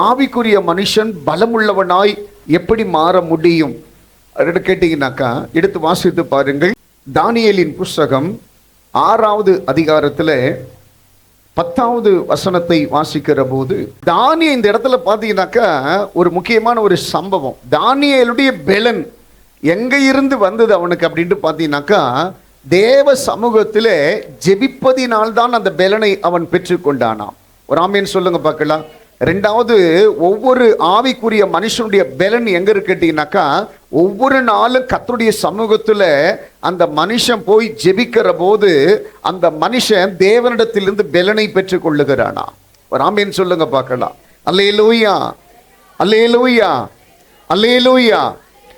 ஆவிக்குரிய மனுஷன் பலமுள்ளவனாய் எப்படி மாற முடியும் கேட்டீங்கன்னாக்கா, எடுத்து வாசித்து பாருங்கள். தானியேலின் புஸ்தகம் 6வது அதிகாரத்துல 10வது வசனத்தை வாசிக்கிற போது, தானியேல் இந்த இடத்துல பார்த்தீங்கன்னாக்கா ஒரு முக்கியமான ஒரு சம்பவம். தானியேலுடைய பெலன் எங்க இருந்து வந்தது அவனுக்கு அப்படின்ட்டு பார்த்தீங்கன்னாக்கா, தேவ சமூகத்திலே ஜெபிப்பதினால்தான் அந்த பெலனை அவன் பெற்றுக்கொண்டானாம். ஒரு ஆமேன் சொல்லுங்க பார்க்கலாம். ரெண்டாவது, ஒவ்வொரு ஆவிக்குரிய மனுஷனுடைய பெலன் எங்க இருக்கு கேட்டீங்கன்னாக்கா, ஒவ்வொரு நாளும் கர்த்தருடைய சமூகத்துல அந்த மனுஷன் போய் ஜெபிக்கிற போது அந்த மனுஷன் தேவனிடத்திலிருந்து பெலனை பெற்றுக் கொள்ளுகிறானா. ஒரு ஆமேன் சொல்லுங்க பார்க்கலாம். அல்லேலூயா, அல்லேலூயா, அல்லேலூயா.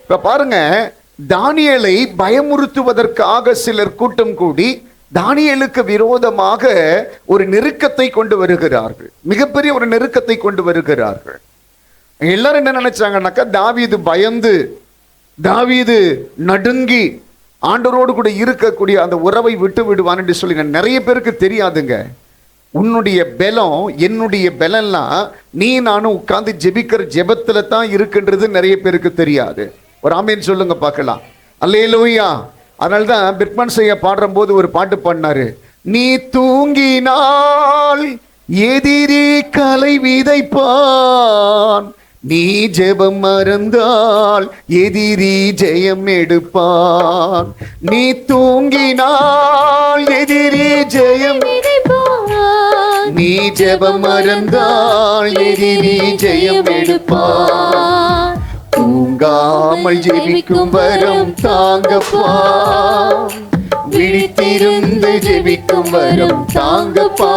இப்ப பாருங்க, தானியேலை பயமுறுத்துவதற்காக சிலர் கூட்டம் கூடி தானியேலுக்கு விரோதமாக ஒரு நெருக்கத்தை கொண்டு வருகிறார்கள். மிகப்பெரிய ஒரு நெருக்கத்தை கொண்டு வருகிறார்கள். எல்லாரும் என்ன நினைச்சாங்கன்னாக்கா, தாவீது பயந்து, தாவீது நடுங்கி ஆண்டவரோடு கூட இருக்கக்கூடிய அந்த உறவை விட்டு விடுவான் என்று சொல்லி நிறைய பேருக்கு தெரியாதுங்க. உன்னுடைய பலம் என்னுடைய பலம்லாம் நீ நானும் உட்கார்ந்து ஜெபிக்கிற ஜெபத்துல தான் இருக்குன்றது நிறைய பேருக்கு தெரியாது. ஒரு ஆமீன் சொல்லுங்க பார்க்கலாம். அல்லேலூயா. அதனால்தான் பிர்மன் செய்ய பாடுற போது ஒரு பாட்டு பாடினாரு. நீ தூங்கினால் எதிரி கலை விதைப்பான், நீ ஜெபம் மறந்தால் எதிரி ஜெயம் எடுப்பான். நீ தூங்கினால் எதிரி ஜெயம், நீ ஜெபம் மறந்தால் எதிரி ஜெயம் எடுப்பான். தூங்காமல் ஜெபிக்கும் வரம் தாங்கப்பா, விழித்திருந்து ஜெபிக்கும் வரம் தாங்கப்பா.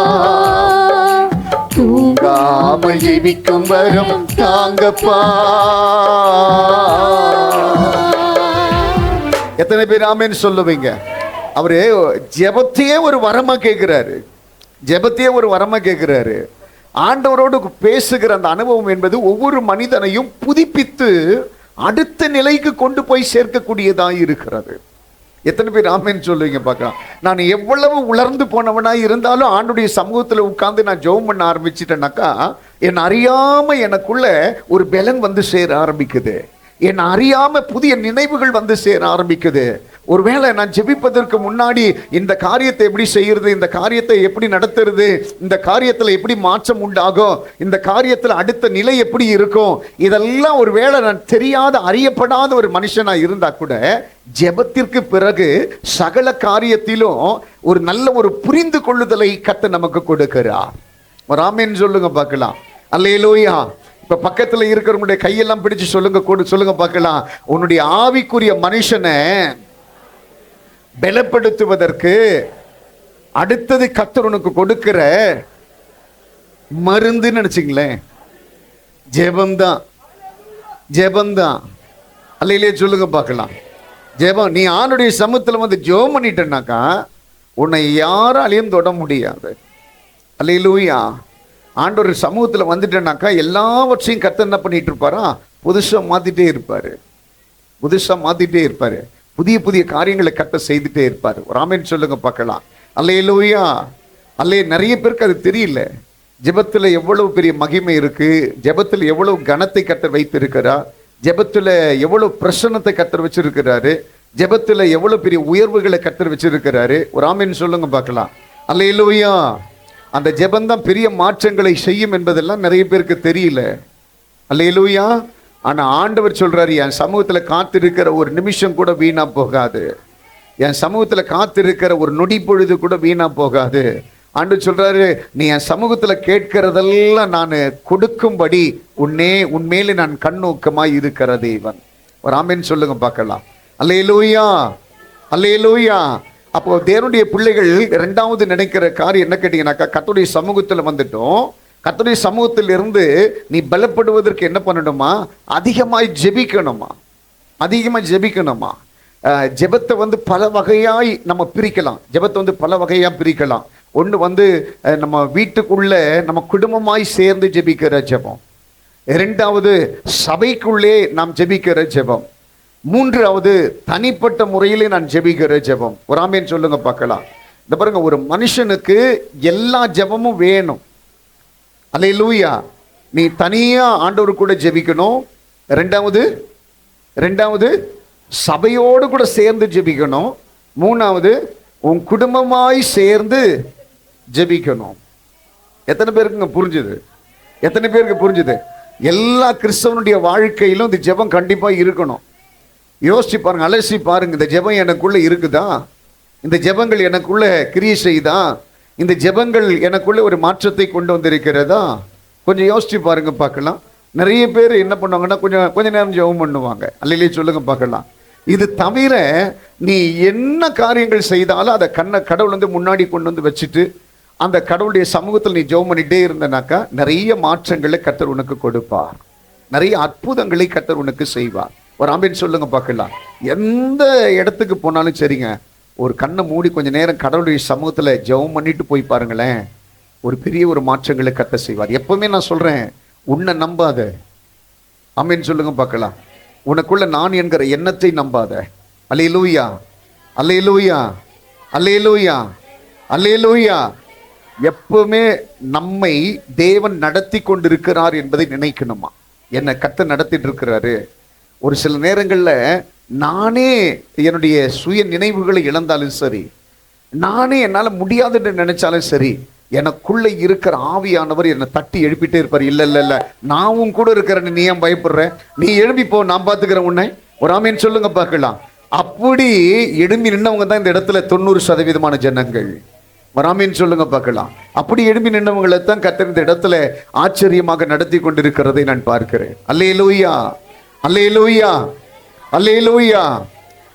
தூங்காமல் ஜெபிக்கும் வரம் தாங்கப்பா. எத்தனை பேர் ஆமென் சொல்லுவீங்க? அவரு ஜெபத்தையே ஒரு வரமா கேட்கிறாரு, ஜெபத்தையே ஒரு வரமா கேட்கிறாரு. ஆண்டவரோடு பேசுகிற அந்த அனுபவம் என்பது ஒவ்வொரு மனிதனையும் புதுப்பித்து அடுத்த நிலைக்கு கொண்டு போய் சேர்க்கக்கூடியதாக இருக்கிறது. எத்தனை பேர் ஆமென் சொல்லுவீங்க பார்க்கலாம். நான் எவ்வளவு உலர்ந்து போனவனாய் இருந்தாலும் ஆண்டுடைய சமூகத்தில் உட்கார்ந்து நான் ஜெபம் பண்ண ஆரம்பிச்சிட்டேனாக்கா, என்னை அறியாம எனக்குள்ள ஒரு பெலன் வந்து சேர ஆரம்பிக்குது. என்னை அறியாம புதிய நினைவுகள் வந்து சேர ஆரம்பிக்குது. ஒருவேளை நான் ஜெபிப்பதற்கு முன்னாடி இந்த காரியத்தை எப்படி செய்யறது, இந்த காரியத்தை எப்படி நடத்துறது, இந்த காரியத்தில் எப்படி மாற்றம் உண்டாகும், இந்த காரியத்தில் அடுத்த நிலை எப்படி இருக்கும், இதெல்லாம் ஒருவேளை நான் தெரியாத அறியப்படாத ஒரு மனுஷனா இருந்தா கூட ஜெபத்திற்கு பிறகு சகல காரியத்திலும் ஒரு நல்ல ஒரு புரிந்து கொள்ளுதலை கர்த்தர் நமக்கு கொடுக்கிறார். ஒரு ஆமென் சொல்லுங்க பார்க்கலாம். அல்லேலூயா. இப்ப பக்கத்துல இருக்கிறவங்களுடைய கையெல்லாம் பிடிச்சு சொல்லுங்க, சொல்லுங்க பார்க்கலாம். உன்னுடைய ஆவிக்குரிய மனுஷனை பலப்படுத்துவதற்கு அடுத்தது கர்த்தர் உனக்கு கொடுக்கிற மருந்துன்னு நினைச்சிங்களேன், ஜெபம்தான். ஜெபம்தான். அல்லையிலே சொல்லுங்க பார்க்கலாம். ஜெபம். நீ ஆணுடைய சமூகத்தில் வந்து ஜெபம் பண்ணிட்டேன்னாக்கா உன்னை யாராலையும் தொட முடியாது. அல்லேலூயா. ஆண்டவர் சமூகத்தில் வந்துட்டேனாக்கா எல்லாவற்றையும் கர்த்தர் என்ன பண்ணிட்டு இருப்பாரா, புதுசா மாத்திட்டே இருப்பாரு, புதுசா மாத்திட்டே இருப்பாரு. புதிய புதிய காரியங்களை கர்த்தர் செய்துட்டே இருப்பாரு. ஒரு ஆமென் சொல்லுங்க பார்க்கலாம். அல்லேலூயா. நிறைய பேருக்கு அது தெரியல. ஜெபத்துல எவ்வளவு பெரிய மகிமை இருக்கு, ஜெபத்துல எவ்வளவு கனத்தை கர்த்தர் வைத்திருக்கிறார், ஜெபத்துல எவ்வளவு பிரசன்னத்தை கர்த்தர் வச்சிருக்கிறாரு, ஜெபத்துல எவ்வளவு பெரிய உயர்வுகளை கர்த்தர் வச்சிருக்கிறாரு. ஒரு ஆமென் சொல்லுங்க பார்க்கலாம். அல்லேலூயா. அந்த ஜெபந்தான் பெரிய மாற்றங்களை செய்யும் என்பதெல்லாம் நிறைய பேருக்கு தெரியல. அல்லேலூயா. ஆனா ஆண்டவர் சொல்றாரு, என் சமூகத்துல காத்திருக்கிற ஒரு நிமிஷம் கூட வீணா போகாது, என் சமூகத்துல காத்திருக்கிற ஒரு நொடி பொழுது கூட வீணா போகாது. ஆண்டவர் சொல்றாரு, நீ என் சமூகத்துல கேட்கிறதெல்லாம் நான் கொடுக்கும்படி உன்மேலே நான் கண்ணோக்கமாய் இருக்கிற தேவன். ஒரு ஆமென் சொல்லுங்க பார்க்கலாம். அல்லேலூயா, அல்லேலூயா. அப்போ தேவனுடைய பிள்ளைகள் இரண்டாவது நினைக்கிற காரியம் என்ன கேட்டீங்கன்னாக்கா, கர்த்தருடைய சமூகத்துல வந்துட்டோம், கர்த்தருடைய சமூகத்தில் இருந்து நீ பலப்படுவதற்கு என்ன பண்ணணுமா, அதிகமாய் ஜெபிக்கணுமா, அதிகமாக ஜெபிக்கணுமா. ஜெபத்தை வந்து பல வகையாய் நம்ம பிரிக்கலாம். ஜெபத்தை வந்து பல வகையா பிரிக்கலாம். ஒன்று வந்து நம்ம வீட்டுக்குள்ள நம்ம குடும்பமாய் சேர்ந்து ஜெபிக்கிற ஜெபம், இரண்டாவது சபைக்குள்ளே நாம் ஜெபிக்கிற ஜெபம், மூன்றாவது தனிப்பட்ட முறையிலே நான் ஜெபிக்கிற ஜெபம். ஒரு ஆமென் சொல்லுங்க பார்க்கலாம். இந்த பாருங்க, ஒரு மனுஷனுக்கு எல்லா ஜெபமும் வேணும். அல்லேலூயா. நீ தனியா ஆண்டவர் கூட ஜெபிக்கணும். ரெண்டாவது சபையோடு கூட சேர்ந்து ஜெபிக்கணும். மூணாவது உன் குடும்பமாய் சேர்ந்து ஜெபிக்கணும். எத்தனை பேருக்கு புரிஞ்சுது? எத்தனை பேருக்கு புரிஞ்சுது? எல்லா கிறிஸ்தவனுடைய வாழ்க்கையிலும் இந்த ஜெபம் கண்டிப்பா இருக்கணும். யோசிச்சு பாருங்க, அலசி பாருங்க, இந்த ஜெபம் எனக்குள்ள இருக்குதா? இந்த ஜெபங்கள் எனக்குள்ள கிரியை செய்தா? இந்த ஜெபங்கள் எனக்குள்ள ஒரு மாற்றத்தை கொண்டு வந்திருக்கிறதா? கொஞ்சம் யோசிச்சு பாருங்க பார்க்கலாம். நிறைய பேர் என்ன பண்ணுவாங்கன்னா கொஞ்ச நேரம் ஜெபம் பண்ணுவாங்க. அல்லையே சொல்லுங்க பார்க்கலாம். இது தவிர நீ என்ன காரியங்கள் செய்தாலும் அதை கடவுள் வந்து முன்னாடி கொண்டு வந்து வச்சுட்டு அந்த கடவுளுடைய சமூகத்தில் நீ ஜெபம் பண்ணிட்டே இருந்தனாக்கா நிறைய மாற்றங்களை கர்த்தர் உனக்கு கொடுப்பார். நிறைய அற்புதங்களை கர்த்தர் உனக்கு செய்வார். ஒரு ஆமென் சொல்லுங்க பார்க்கலாம். எந்த இடத்துக்கு போனாலும் சரிங்க, ஒரு கண்ணை மூடி கொஞ்ச நேரம் கடவுளுடைய சமூகத்தில் ஜெபம் பண்ணிட்டு போய் பாருங்களேன், ஒரு பெரிய ஒரு மாற்றங்களை கர்த்தர் செய்வார். எப்பவுமே நான் சொல்றேன், உன்னை நம்பாத. ஆமென் சொல்லுங்க பார்க்கலாம். உனக்குள்ள நான் என்கிற எண்ணத்தை நம்பாத. அல்லேலூயா, அல்லேலூயா, அல்லேலூயா, அல்லேலூயா. எப்பவுமே நம்மை தேவன் நடத்தி கொண்டிருக்கிறார் என்பதை நினைக்கணுமா? என்னை கர்த்தர் நடத்திட்டு இருக்கிறாரு. ஒரு சில நேரங்களில் நானே என்னுடைய சுய நினைவுகளை இழந்தாலும் சரி, நானே என்னால் முடியாதுன்னு நினைச்சாலும் சரி, எனக்குள்ள இருக்கிற ஆவியானவர் என்னை தட்டி எழுப்பிட்டே இருப்பார். இல்ல இல்ல இல்ல, நான் உன் கூட இருக்கிறேன்னு நீ ஏன் பயப்படுற? நீ எழுப்பி போ, நான் பார்த்துக்கிறேன் உன்னை. ஒரு ஆமீன் சொல்லுங்க பார்க்கலாம். அப்படி எழும்பி நின்னவங்க தான் இந்த இடத்துல 90% ஜனங்கள். ஒரு ஆமீன் சொல்லுங்க பார்க்கலாம். அப்படி எழும்பி நின்றவங்களை தான் கர்த்தர் இந்த இடத்துல ஆச்சரியமாக நடத்தி கொண்டிருக்கிறதை நான் பார்க்கிறேன். அல்லேலூயா, அல்லேலூயா, அல்லேலூயா,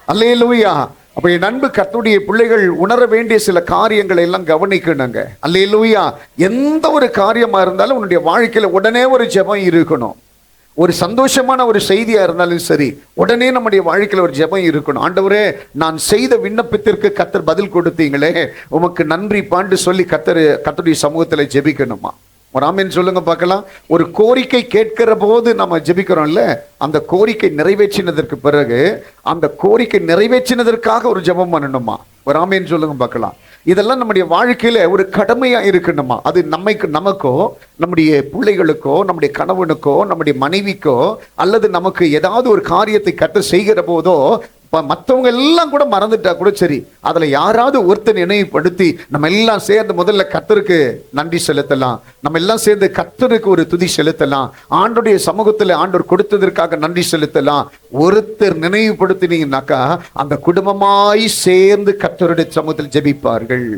அல்லேலூயா. அப்ப என் அன்பு கர்த்தருடைய பிள்ளைகள் உணர வேண்டிய சில காரியங்களை எல்லாம் கவனிக்கணுங்க. அல்லேலூயா. எந்த ஒரு காரியமா இருந்தாலும் உன்னுடைய வாழ்க்கையில உடனே ஒரு ஜெபம் இருக்கணும். ஒரு சந்தோஷமான ஒரு செய்தியா இருந்தாலும் சரி, உடனே நம்முடைய வாழ்க்கையில ஒரு ஜெபம் இருக்கணும். ஆண்டவரே, நான் செய்த விண்ணப்பத்திற்கு கர்த்தர் பதில் கொடுத்தீங்களே, உமக்கு நன்றி பாண்டு சொல்லி கர்த்தருடைய சமூகத்துல ஜெபிக்கணுமா? ஒரு ஆமென் சொல்லுங்க பார்க்கலாம். ஒரு கோரிக்கை கேட்கிற போது நம்ம ஜெபிக்கிறோம்ல, அந்த கோரிக்கை நிறைவேற்றினதற்கு பிறகு அந்த கோரிக்கை நிறைவேற்றினதற்காக ஒரு ஜெபம் பண்ணணுமா? ஒரு ஆமென் சொல்லுங்க பார்க்கலாம். இதெல்லாம் நம்முடைய வாழ்க்கையில ஒரு கடமையா இருக்கணுமா? அது நமக்கோ, நம்முடைய பிள்ளைகளுக்கோ, நம்முடைய கணவனுக்கோ, நம்முடைய மனைவிக்கோ, அல்லது நமக்கு ஏதாவது ஒரு காரியத்தை கர்த்தர் செய்கிற போதோ, மற்றவங்க எல்லாம் கூட மறந்துட்டா கூட சரி, அதுல யாராவது ஒருத்தர் நினைவுபடுத்தி நம்ம எல்லாம் சேர்ந்து முதல்ல கர்த்தருக்கு நன்றி செலுத்தலாம். நம்ம எல்லாம் சேர்ந்து கர்த்தருக்கு ஒரு துதி செலுத்தலாம். ஆண்டோடைய சமூகத்துல ஆண்டவர் கொடுத்ததற்காக நன்றி செலுத்தலாம். ஒருத்தர் நினைவுபடுத்தினீங்கன்னாக்கா அந்த குடும்பமாய் சேர்ந்து கர்த்தருடைய சமூகத்தில் ஜெபிப்பார்கள்.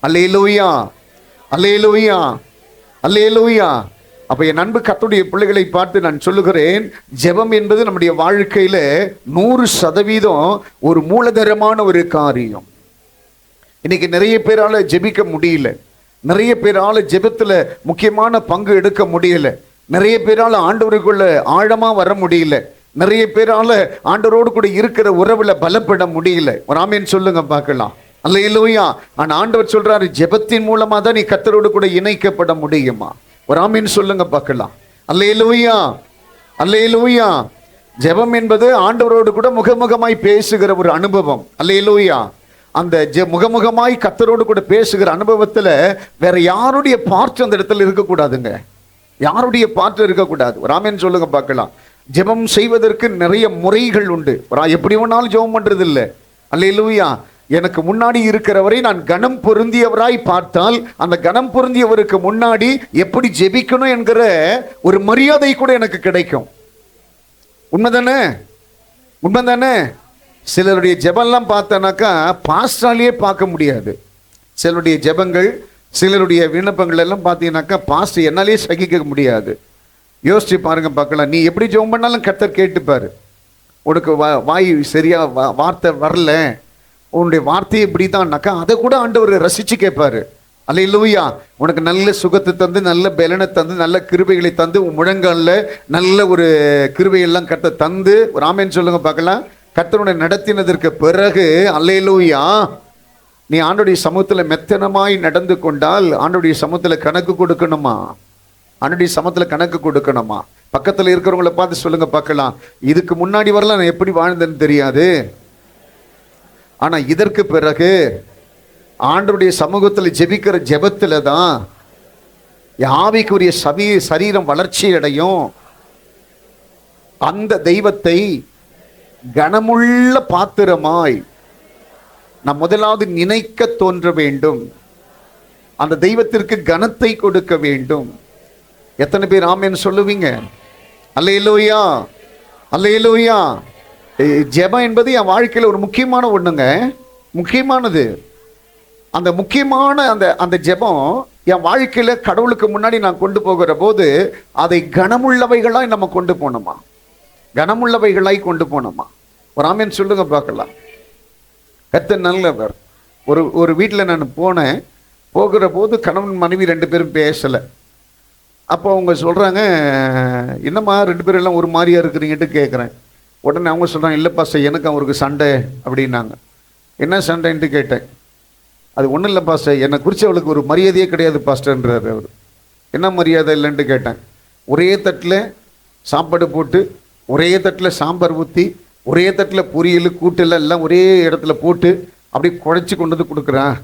அல்லேலூயா, அல்லேலூயா, அல்லேலூயா. அப்ப என் அன்பு கர்த்தருடைய பிள்ளைகளை பார்த்து நான் சொல்லுகிறேன், ஜெபம் என்பது நம்முடைய வாழ்க்கையில 100% ஒரு மூலதனமான ஒரு காரியம். இன்னைக்கு நிறைய பேரால ஜெபிக்க முடியல, நிறைய பேரால ஜெபத்துல முக்கியமான பங்கு எடுக்க முடியல, நிறைய பேரால ஆண்டவருக்குள்ள ஆழமா வர முடியல, நிறைய பேரால ஆண்டவரோடு கூட இருக்கிற உறவுல பலப்பட முடியல. ஒரு ஆமென் சொல்லுங்க பார்க்கலாம். அல்லேலூயா. ஆனா ஆண்டவர் சொல்றாரு, ஜெபத்தின் மூலமா தான் நீ கர்த்தரோடு கூட இணைக்கப்பட முடியுமா? ஒரு ஆமீன் சொல்லுங்க பார்க்கலாம். அல்லேலூயா, அல்லேலூயா. ஜெபம் என்பது ஆண்டவரோடு கூட முகமுகமாய் பேசுகிற ஒரு அனுபவம். அல்லேலூயா. அந்த முகமுகமாய் கர்த்தரோடு கூட பேசுகிற அனுபவத்துல வேற யாருடைய பார்ட் அந்த இடத்துல இருக்கக்கூடாதுங்க. யாருடைய பார்ட் இருக்கக்கூடாது. ஒரு ஆமீன் சொல்லுங்க பார்க்கலாம். ஜெபம் செய்வதற்கு நிறைய முறைகள் உண்டு. எப்படி வேணாலும் ஜெபம் பண்றது இல்லை. அல்லேலூயா. எனக்கு முன்னாடி இருக்கிறவரை நான் கனம் பொருந்தியவராய் பார்த்தால் அந்த கனம் பொருந்தியவருக்கு முன்னாடி எப்படி ஜெபிக்கணும் என்கிற ஒரு மரியாதை கூட எனக்கு கிடைக்கும். உண்மைதானே? உண்மைதானே? சிலருடைய ஜெபம்லாம் பார்த்தனாக்கா பாஸ்டாலேயே பார்க்க முடியாது. சிலருடைய ஜெபங்கள், சிலருடைய விண்ணப்பங்கள் எல்லாம் பார்த்தீங்கன்னாக்கா பாஸ்ட் என்னாலே சகிக்க முடியாது. யோசிச்சு பாருங்க பார்க்கலாம். நீ எப்படி ஜெபம் பண்ணாலும் கர்த்தர் கேட்டுப்பாரு. உனக்கு வாய் சரியா வார்த்தை வரல, உன்னுடைய வார்த்தையை இப்படி தான்னாக்கா அதை கூட ஆண்டவர் ரசிச்சு கேட்பாரு. அல்லேலூயா. உனக்கு நல்ல சுகத்தை தந்து, நல்ல பலனை தந்து, நல்ல கிருபைகளை தந்து, உன் முழங்கால நல்ல ஒரு கிருபையெல்லாம் கர்த்தர் தந்து, ஒரு ஆமென் சொல்லுங்க பார்க்கலாம், கர்த்தருடைய நடத்தினதற்கு பிறகு அல்லேலூயா நீ ஆண்டோடைய சமூகத்துல மெத்தனமாய் நடந்து கொண்டால் ஆண்டோடைய சமூகத்துல கணக்கு கொடுக்கணுமா? ஆண்டோடைய சமூகத்துல கணக்கு கொடுக்கணுமா? பக்கத்துல இருக்கிறவங்களை பார்த்து சொல்லுங்க பார்க்கலாம், இதுக்கு முன்னாடி வரலாம் நான் எப்படி வாழ்ந்தேன்னு தெரியாது, ஆனா இதற்கு பிறகு ஆண்டவருடைய சமூகத்தில் ஜெபிக்கிற ஜெபத்துல தான் ஆவிக்குரிய சரீரம் வளர்ச்சி அடையும். அந்த தெய்வத்தை கனமுள்ள பாத்திரமாய் நாம் முதலாவது நினைக்க தோன்ற வேண்டும். அந்த தெய்வத்திற்கு கனத்தை கொடுக்க வேண்டும். எத்தனை பேர் ஆமென் சொல்லுவீங்க? அல்லேலூயா, அல்லேலூயா. ஜெபம் என்பது என் வாழ்க்கையில் ஒரு முக்கியமான ஒண்ணுங்க, முக்கியமானது. அந்த முக்கியமான அந்த ஜெபம் என் வாழ்க்கையில கடவுளுக்கு முன்னாடி நான் கொண்டு போகிற போது அதை கனமுள்ளவைகளாய் நம்ம கொண்டு போனோமா, கனமுள்ளவைகளாய் கொண்டு போனோமா? ஒரு ஆமென் சொல்லுங்க பார்க்கலாம். கர்த்தர் நல்லவர். ஒரு வீட்டில் நான் போனேன். போகிற போது கணவன் மனைவி 2 பேரும் பேசலை. அப்போ அவங்க சொல்கிறாங்க, என்னம்மா 2 பேரும் எல்லாம் ஒரு மாதிரியா இருக்கிறீங்கட்டு கேட்குறேன். உடனே அவங்க சொல்கிறாங்க, இல்லை பாஸ்டர் எனக்கு அவருக்கு சண்டை அப்படின்னாங்க. என்ன சண்டைன்ட்டு கேட்டேன். அது ஒன்றும் இல்லை பாஸ்டர், என்னை குறித்து அவளுக்கு ஒரு மரியாதையே கிடையாது பாஸ்டர்ன்றார் அவர். என்ன மரியாதை இல்லைன்ட்டு கேட்டேன். ஒரே தட்டில் சாப்பாடு போட்டு, ஒரே தட்டில் சாம்பார் ஊற்றி, ஒரே தட்டில் பொரியல் கூட்டெல்லாம் எல்லாம் ஒரே இடத்துல போட்டு அப்படி குழைச்சி கொண்டு வந்து கொடுக்குறேன்.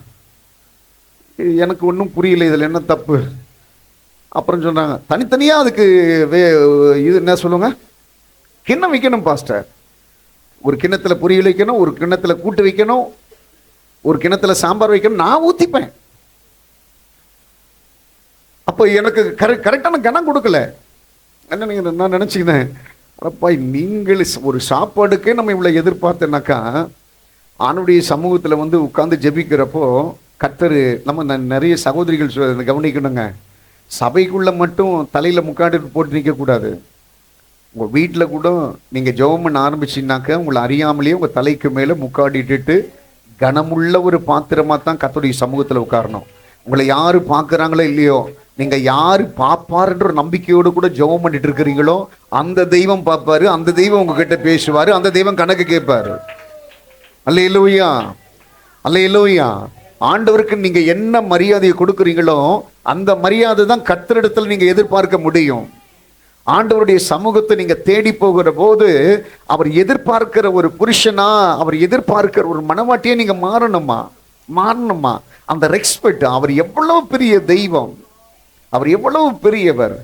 எனக்கு ஒன்றும் புரியல, இதில் என்ன தப்பு? அப்புறம் சொன்னாங்க, தனித்தனியாக அதுக்கு இது என்ன சொல்லுங்க, கிண்ணம் வைக்கணும் பாஸ்டர். ஒரு கிண்ணத்தில் பொரியல் வைக்கணும், ஒரு கிண்ணத்தில் கூட்டு வைக்கணும், ஒரு கிண்ணத்தில் சாம்பார் வைக்கணும். நான் ஊற்றிப்பேன். அப்போ எனக்கு கரெக்டான கணம் கொடுக்கல. என்ன நீங்கள் நான் நினச்சிக்கினேன், அப்பா நீங்கள் ஒரு சாப்பாடுக்கே நம்ம இவ்வளோ எதிர்பார்த்தேனாக்கா, ஆணுடைய சமூகத்தில் வந்து உட்கார்ந்து ஜெபிக்கிறப்போ கர்த்தர் நம்ம நிறைய சகோதரிகள் கவனிக்கணுங்க. சபைக்குள்ளே மட்டும் தலையில் முக்காடு போட்டு நிற்கக்கூடாது. உங்கள் வீட்டில் கூட நீங்கள் ஜெபம் பண்ண ஆரம்பிச்சின்னாக்கா உங்களை அறியாமலேயே உங்கள் தலைக்கு மேலே முக்காடிட்டு கனமுள்ள ஒரு பாத்திரமாக தான் கர்த்தருடைய சமூகத்தில் உட்காரணும். உங்களை யார் பார்க்குறாங்களோ இல்லையோ, நீங்கள் யார் பார்ப்பாருன்ற ஒரு நம்பிக்கையோடு கூட ஜெபம் பண்ணிட்டு இருக்கிறீங்களோ அந்த தெய்வம் பார்ப்பாரு, அந்த தெய்வம் உங்ககிட்ட பேசுவார், அந்த தெய்வம் கணக்கு கேட்பாரு. அல்லேலூயா, அல்லேலூயா. ஆண்டவருக்கு நீங்க என்ன மரியாதையை கொடுக்குறீங்களோ அந்த மரியாதை தான் கர்த்தரிடத்தில் நீங்க எதிர்பார்க்க முடியும். ஆண்டவருடைய சமூகத்தை நீங்க தேடி போகிற போது அவர் எதிர்பார்க்கிற ஒரு புருஷனா, அவர் எதிர்பார்க்கிற ஒரு மனவாட்டியை நீங்க மாறணுமா. அந்த ரெஸ்பெக்ட், அவர் எவ்வளவு பெரிய தெய்வம், அவர் எவ்வளவு பெரியவர்,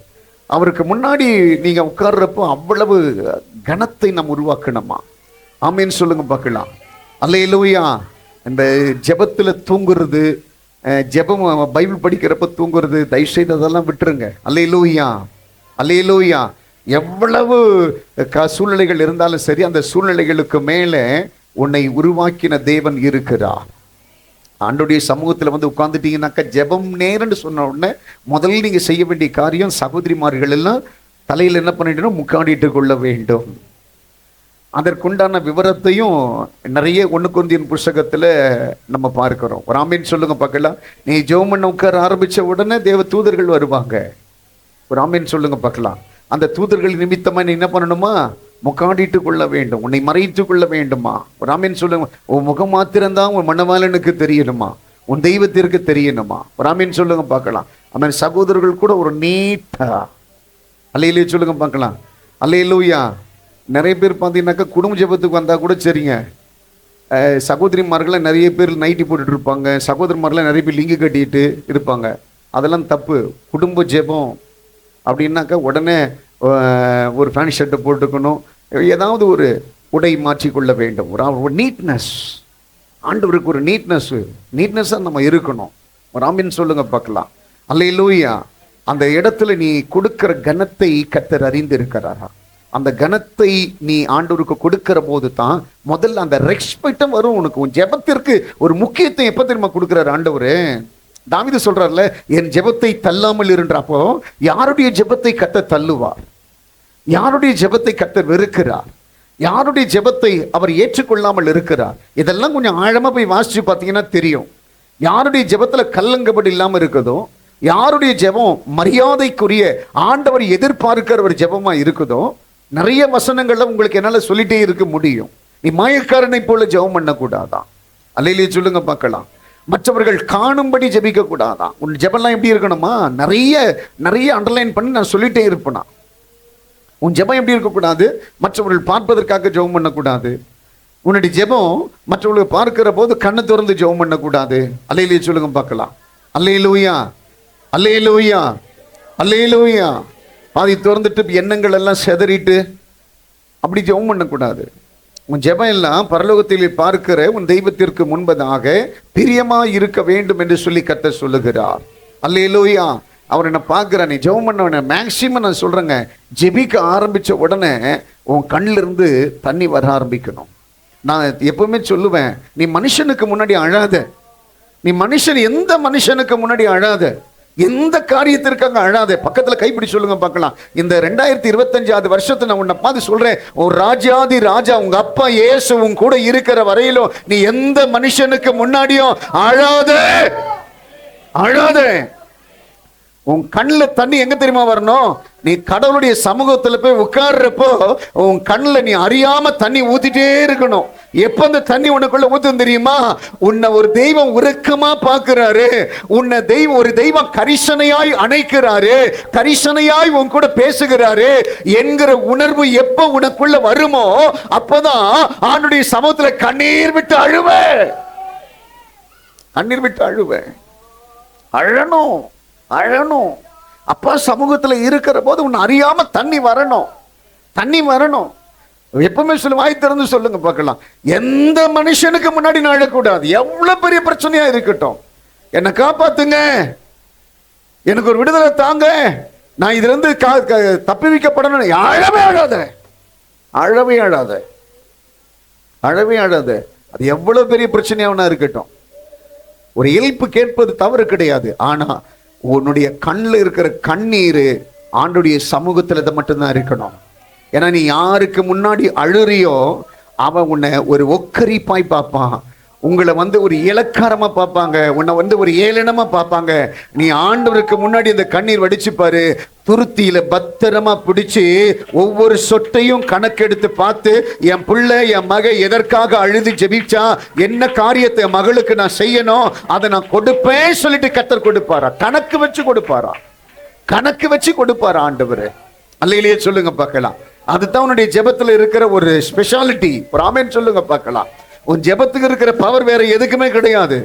அவருக்கு முன்னாடி நீங்க உட்கார்றப்போ அவ்வளவு கனத்தை நம்ம உருவாக்கணுமா? ஆமீன் சொல்லுங்க பார்க்கலாம். அல்லேலூயா. இந்த ஜெபத்தில் தூங்குறது, ஜெபம் பைபிள் படிக்கிறப்ப தூங்குறது, தயவுசெய்து அதெல்லாம் விட்டுருங்க. அல்லேலூயா, அல்லேலூயா. எவ்வளவு சூழ்நிலைகள் இருந்தாலும் சரி, அந்த சூழ்நிலைகளுக்கு மேலே உன்னை உருவாக்கின தேவன் இருக்கிறார். ஆண்டோடைய சமூகத்தில் வந்து உட்கார்ந்துட்டீங்கன்னாக்கா ஜெபம் நேரம்னு சொன்ன உடனே முதல்ல நீங்க செய்ய வேண்டிய காரியம், சகோதரிமார்கள் எல்லாம் தலையில் என்ன பண்ணிட்டு முக்காடிட்டு கொள்ள வேண்டும். அதற்குண்டான விவரத்தையும் நிறைய 1 கொரிந்தியர் புஸ்தகத்தில் நம்ம பார்க்கிறோம். ஒரு ஆமீன் சொல்லுங்க பார்க்கலாம். நீ ஜெபம் பண்ண உட்கார ஆரம்பிச்ச உடனே தேவ தூதர்கள் வருவாங்க. ஒரு ஆமீன் சொல்லுங்க பார்க்கலாம். அந்த தூதர்கள் நிமித்தமா நீ என்ன பண்ணணுமா? முக்காடிட்டு கொள்ள வேண்டும், உன்னை மறைத்து கொள்ள வேண்டுமா? ஒரு ஆமீன் சொல்லுங்க. உன் முகம் மாத்திரம்தான் உன் மணவாளனுக்கு தெரியணுமா, உன் தெய்வத்திற்கு தெரியணுமா? ஒரு ஆமீன் சொல்லுங்க பார்க்கலாம். ஆமென். சகோதரர்கள் கூட ஒரு நீட்டா அல்லேலூயா சொல்லுங்க பார்க்கலாம். அல்லேலூயா. நிறைய பேர் பார்த்தீங்கன்னாக்கா குடும்ப ஜெபத்துக்கு வந்தால் கூட சரிங்க, சகோதரிமார்கள்லாம் நிறைய பேர் நைட்டி போட்டுட்டு இருப்பாங்க, சகோதரிமார்கள்லாம் நிறைய பேர் லிங்கு கட்டிட்டு இருப்பாங்க. அதெல்லாம் தப்பு. குடும்ப ஜெபம் அப்படின்னாக்கா உடனே ஒரு ஃபேன் ஷர்ட்டை போட்டுக்கணும், ஏதாவது ஒரு உடை மாற்றிக்கொள்ள வேண்டும். ஒரு நீட்னஸ், ஆண்டவருக்கு ஒரு நீட்னஸாக நம்ம இருக்கணும். ஒரு ஆமீன் சொல்லுங்க பார்க்கலாம். அல்லேலூயா. அந்த இடத்துல நீ கொடுக்கிற கனத்தை கர்த்தர் அறிந்திருக்கிறாரா? அந்த கனத்தை நீ ஆண்டவருக்கு கொடுக்கிற போது தான் முதல்ல அந்த ரெஸ்பெக்டும் வரும் உனக்கு. உன் ஜெபத்திற்கு ஒரு முக்கியத்துவம் எப்போ தெரியுமா கொடுக்குறாரு ஆண்டவர்? தாவீது சொல்றாருல, என் ஜெபத்தை தள்ளாமல் இருன்றப்போ யாருடைய ஜெபத்தை கர்த்தர் தள்ளுவார்? யாருடைய ஜெபத்தை கர்த்தர் வெறுக்கிறார்? யாருடைய ஜெபத்தை அவர் ஏற்றுக்கொள்ளாமல் இருக்கிறார்? இதெல்லாம் கொஞ்சம் ஆழமா போய் வாசிச்சு பார்த்தீங்கன்னா தெரியும். யாருடைய ஜெபத்துல கல்லங்கபடி இல்லாமல் இருக்குதோ, யாருடைய ஜெபம் மரியாதைக்குரிய ஆண்டவர் எதிர்பார்க்கிற ஒரு ஜெபமா இருக்குதோ, நிறைய வசனங்கள்ல உங்களுக்கு என்னால சொல்லிட்டே இருக்க முடியும். நீ மாயக்காரனை போல ஜெபம் பண்ணக்கூடாதான். அல்லேலூயா சொல்லுங்க பார்க்கலாம். மற்றவர்கள் காணும்படி ஜெபிக்க கூடாதான். உன் ஜெபம்லாம் எப்படி இருக்கணுமா? நிறைய அண்டர்லைன் பண்ணி நான் சொல்லிட்டே இருப்பேனா. உன் ஜெபம் எப்படி இருக்கக்கூடாது? மற்றவர்கள் பார்ப்பதற்காக ஜெபம் பண்ணக்கூடாது. உன்னுடைய ஜெபம் மற்றவர்கள் பார்க்கிற போது கண்ணை திறந்து ஜெபம் பண்ணக்கூடாது. அல்லேலூயா சொல்லுங்க பார்க்கலாம். அல்லேலூயா, அல்லேலூயா. அல்லேலூயா. பாதி திறந்துட்டு எண்ணங்கள் எல்லாம் செதறிட்டு அப்படி ஜெபம் பண்ணக்கூடாது. உன் ஜெபம் எல்லாம் பரலோகத்தில் பார்க்கிற உன் தெய்வத்திற்கு முன்பதாக பிரியமாய் இருக்க வேண்டும் என்று சொல்லி கர்த்தர் சொல்லுகிறார். அல்லேலூயா. அவர் என்ன பார்க்கிறார், நீ ஜெபம் பண்ண மேக்சிமம் நான் சொல்றேங்க, ஜெபிக்க ஆரம்பிச்ச உடனே உன் கண்ணில் இருந்து தண்ணி வர ஆரம்பிக்கணும். நான் எப்பவுமே சொல்லுவேன், நீ மனுஷனுக்கு முன்னாடி அழாத. நீ எந்த மனுஷனுக்கு முன்னாடி அழாத, எந்த காரியத்திற்காக அழாத. பக்கத்துல கைப்பிடி சொல்லுங்க பார்க்கலாம். இந்த 2025 வருஷத்தை நான் உன்னை பார்த்து சொல்றேன், ஒரு ராஜாதி ராஜா உங்க அப்பா இயேசு உன் கூட இருக்கிற வரையிலும் நீ எந்த மனுஷனுக்கு முன்னாடியும் அழாத. உன் கண்ணில் தண்ணி எங்க தெரியுமா வரணும்? நீ கடவுளுடைய சமூகத்துல போய் உட்கார்றப்போ உன் கண்ணில் நீ அறியாம தண்ணி ஊத்திட்டே இருக்கணும். எப்ப அந்த தண்ணி உனக்குள்ள ஊத்தும் தெரியுமா? உன்னை ஒரு தெய்வம் உருக்கமா பார்க்கிறாரு, உன்னை ஒரு தெய்வம் கரிசனையாய் அணைக்கிறாரு, கரிசனையாய் உன் கூட பேசுகிறாரு என்கிற உணர்வு எப்ப உனக்குள்ள வருமோ அப்பதான் ஆண்டுடைய சமூகத்துல கண்ணீர் விட்டு அழணும். அப்பா சமூகத்துல இருக்கிற போது உன்னை அறியாம தண்ணி வரணும். எப்பவுமே சொல்லு, வாய் திறந்து சொல்லுங்க பார்க்கலாம். எந்த மனுஷனுக்கு முன்னாடி நான் அழக்கூடாது. எவ்வளவு பெரிய பிரச்சனையா இருக்கட்டும், என்னை காப்பாத்துங்க, எனக்கு ஒரு விடுதலை தாங்க, நான் இதுல இருந்து தப்பி வைக்கப்படணும். அழவே அழாத. அது எவ்வளவு பெரிய பிரச்சனையாவனா இருக்கட்டும். ஒரு இயல்பு கேட்பது தவறு கிடையாது. ஆனா உன்னுடைய கண்ணில் இருக்கிற கண்ணீர் ஆண்டுடைய சமூகத்துல மட்டும்தான் இருக்கணும். ஏன்னா நீ யாருக்கு முன்னாடி அழுறியோ அவன் உன்னை ஒரு ஒக்கரிப்பாய் பார்ப்பான், உங்களை ஒரு இலக்காரமா பார்ப்பாங்க, உன்னை ஒரு ஏளனமா பார்ப்பாங்க. நீ ஆண்டவருக்கு முன்னாடி இந்த கண்ணீர் வடிச்சுப்பாரு, துருத்தியில பத்திரமா பிடிச்சு ஒவ்வொரு சொட்டையும் கணக்கெடுத்து பார்த்து, என் பிள்ளை என் மக எதற்காக அழுது ஜெபிச்சா, என்ன காரியத்தை என் மகளுக்கு நான் செய்யணும், அதை நான் கொடுப்பேன் சொல்லிட்டு கர்த்தர் கொடுப்பாரா? கணக்கு வச்சு கொடுப்பாரா ஆண்டவர்? அல்லையிலேயே சொல்லுங்க பார்க்கலாம். அதுதான் உன்னுடைய ஜெபத்துல இருக்கிற ஒரு ஸ்பெஷாலிட்டி. ஒரு ஆமென் சொல்லுங்க பார்க்கலாம். உன் ஜெபத்துக்கு இருக்கிற பவர் வேற எதுக்குமே கிடையாது.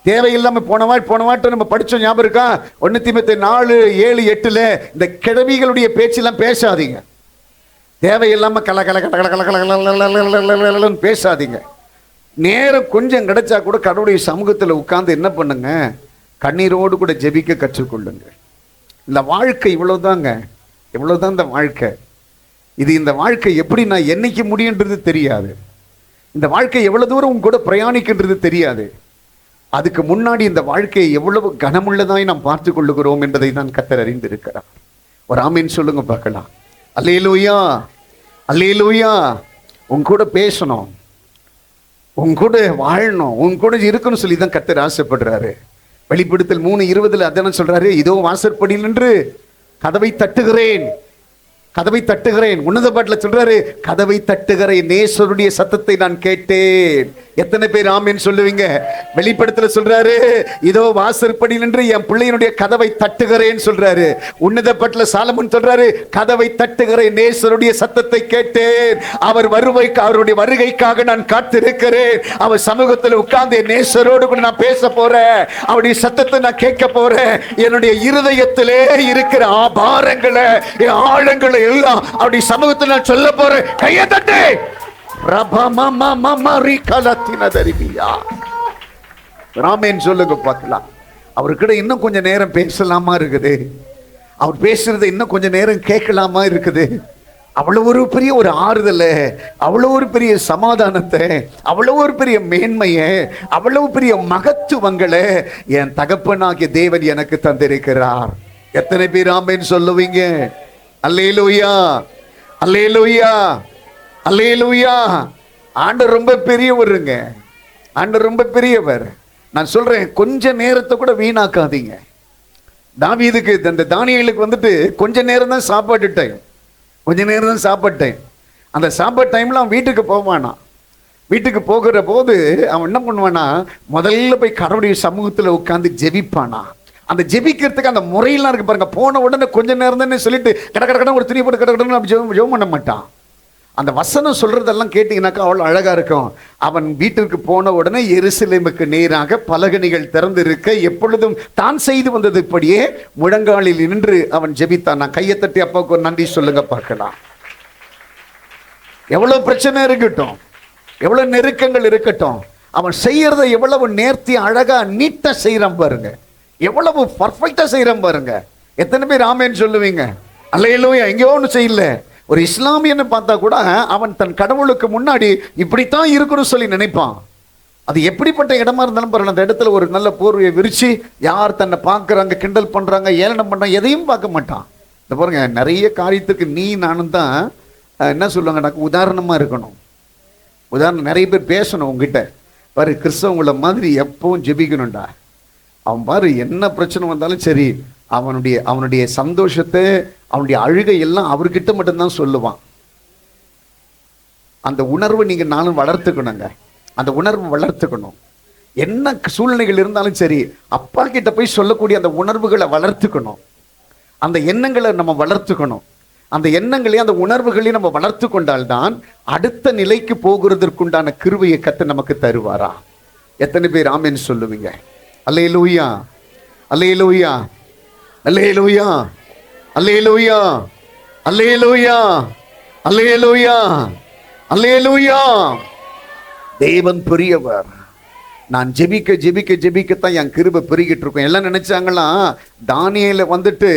தேவையில்லாம போன வாட்டம் நம்ம படிச்சோம், ஞாபகம் இருக்கா? 1 தீமோத்தேயு 4:7-8 இந்த கிழவிகளுடைய பேச்செல்லாம் பேசாதீங்க. தேவையில்லாம கல பேசாதீங்க. நேரம் கொஞ்சம் கிடைச்சா கூட கடவுளுடைய சமூகத்தில் உட்கார்ந்து என்ன பண்ணுங்க, கண்ணீரோடு கூட ஜெபிக்க கற்றுக்கொள்ளுங்க. இந்த வாழ்க்கை இவ்வளவுதான் இந்த வாழ்க்கை. இந்த வாழ்க்கை எப்படி நான் என்னைக்கு முடியுன்றது தெரியாது. இந்த வாழ்க்கை எவ்வளவு தூரம் உங்க கூட பிரயாணிக்கின்றது தெரியாது. அதுக்கு முன்னாடி இந்த வாழ்க்கையை எவ்வளவு கனமுள்ளதாய் நாம் பார்த்து கொள்ளுகிறோம் என்பதை நான் கர்த்தர் அறிந்திருக்கிறார். ஒரு ஆமீன் சொல்லுங்க பார்க்கலாம். அல்லேலூயா. உன் கூட பேசணும், உன் கூட வாழணும், உன் கூட இருக்கணும் சொல்லி தான் கர்த்தர் ஆசைப்படுறாரு. வெளிப்படுத்தல் 3:20 அதான சொல்றாரு, இதோ வாசற்படியில் நின்று கதவை தட்டுகிறேன். உன்னத பாட்டில் சொல்றாரு, கதவை தட்டுகிறேன், நேசருடைய சத்தத்தை நான் கேட்டேன். எத்தனை பேர் ஆமென் சொல்லுவீங்க? வெளிப்படுத்தல சொல்றாரு, இதோ வாசற்படியில் நின்று என் பிள்ளையினுடைய கதவை தட்டுகிறேன் சொல்றாரு. உன்னத பாட்டில் சாலமோன் சொல்றாரு, கதவை தட்டுகிறேன், நேசருடைய சத்தத்தை கேட்டேன், அவருடைய வருகைக்காக நான் காத்திருக்கிறேன். அவர் சமூகத்தில் உட்கார்ந்து என் நேசரோடு கூட நான் பேச போறேன், அவருடைய சத்தத்தை நான் கேட்க போறேன். என்னுடைய இருதயத்திலே இருக்கிற ஆபாரங்களை, ஆழங்களை எல்லாம் அவருடைய சமூகத்தில் நான் சொல்ல போறேன். கையை தட்டு. ராமேன் சொல்லுங்க பார்க்கலாம். அவர்கிட்ட இன்னும் கொஞ்சம் நேரம் பேசலாமா இருக்குது, அவர் பேசுறதை இன்னும் கொஞ்சம் நேரம் கேட்கலாமா இருக்குது. அவ்வளவு ஒரு பெரிய ஒரு ஆறுதலை, அவ்வளவு ஒரு பெரிய சமாதானத்தை, அவ்வளவு ஒரு பெரிய மேன்மையை, அவ்வளவு பெரிய மகத்துவங்களை என் தகப்பனாகிய தேவன் எனக்கு தந்திருக்கிறார். எத்தனை பேர் ஆமென் சொல்லுவீங்க? அல்லேலூயா. ஆண்டவர் ரொம்ப பெரியவருங்க, ஆண்டவர் ரொம்ப பெரியவர். நான் சொல்றேன், கொஞ்ச நேரத்தை கூட வீணாக்காதீங்க. தாவீதுக்கு அந்த தானியேலுக்கு கொஞ்ச நேரம் தான் சாப்பாட்டு டைம், அந்த சாப்பாட்டு டைம்ல அவன் வீட்டுக்கு போவானா. வீட்டுக்கு போகிற போது அவன் என்ன பண்ணுவானா, முதல்ல போய் கடவுளுடைய சமூகத்தில் உட்கார்ந்து ஜெபிப்பானா. அந்த ஜெபிக்கிறதுக்கு அந்த முறையெல்லாம் இருக்கு பாருங்க. போன உடனே கொஞ்ச நேரம் தானே சொல்லிட்டு கடை ஒரு துணி போட்டு கடை ஜெபம் பண்ண மாட்டான். அந்த வசனம் சொல்றதெல்லாம் கேட்டீங்கன்னாக்கா அவ்வளோ அழகா இருக்கும். அவன் வீட்டிற்கு போன உடனே எருசலேமுக்கு நேராக பலகணிகள் திறந்து இருக்க எப்பொழுதும் தான் செய்து வந்தது இப்படியே முழங்காலில் நின்று அவன் ஜெபித்தான். நான் கையை தட்டி அப்பாவுக்கு ஒரு நன்றி சொல்லுங்க பார்க்கலாம். எவ்வளவு பிரச்சனை இருக்கட்டும், எவ்வளவு நெருக்கங்கள் இருக்கட்டும், அவன் செய்யறத எவ்வளவு நேர்த்தி அழகா நீட்டா செய்யறான் பாருங்க, எவ்வளவு பர்ஃபெக்டா செய்யறான் பாருங்க. எத்தனை பேர் ஆமேன்னு சொல்லுவீங்க? அல்லேலூயா. எங்கேயோ ஒன்று செய்யல. ஒரு இஸ்லாமியன்னு பார்த்தா கூட அவன் தன் கடவுளுக்கு முன்னாடி இப்படித்தான் இருக்கணும்னு சொல்லி நினைப்பான். அது எப்படிப்பட்ட இடமா இருந்தாலும் பாருங்க, அந்த இடத்துல ஒரு நல்ல போர்வையை விரிச்சு யார் தன்னை பார்க்குறாங்க, கிண்டல் பண்றாங்க, ஏளனம் பண்றாங்க, எதையும் பார்க்க மாட்டான். இந்த பாருங்க, நிறைய காரியத்துக்கு நீ நானும் தான் என்ன சொல்லுவாங்க, உதாரணமா இருக்கணும். உதாரணம் நிறைய பேர் பேசணும் உங்ககிட்ட. பாரு, கிறிஸ்தவங்கள மாதிரி எப்பவும் ஜெபிக்கணும்டா. அவன் பாரு என்ன பிரச்சனை வந்தாலும் சரி, அவனுடைய சந்தோஷத்தை, அவனுடைய அழுகை எல்லாம் அவர்கிட்ட மட்டும்தான் சொல்லுவான். அந்த உணர்வு நீங்க நானும் வளர்த்துக்கணுங்க. அந்த உணர்வு வளர்த்துக்கணும். என்ன சூழ்நிலைகள் இருந்தாலும் சரி, அப்பா கிட்ட போய் சொல்லக்கூடிய அந்த உணர்வுகளை வளர்த்துக்கணும். அந்த எண்ணங்களை நம்ம வளர்த்துக்கணும். அந்த எண்ணங்களையும் அந்த உணர்வுகளையும் நம்ம வளர்த்து கொண்டால்தான் அடுத்த நிலைக்கு போகிறதற்குண்டான கிருபையை கர்த்தர் நமக்கு தருவாரா? எத்தனை பேர் ஆமென் சொல்லுவீங்க? அல்லேலூயா, அல்லேலூயா, அல்லேலூயா, அல்லேலூயா, அல்லேலூயா, அல்லேலூயா, அல்லேலூயா. தேவன் பெரியவர். நான் ஜெபிக்க ஜெபிக்க ஜெபிக்கத்தான் என் கிருபை பெருகிட்டு இருக்கும். எல்லாம் நினைச்சாங்களாம் தானியேலை வந்துட்டு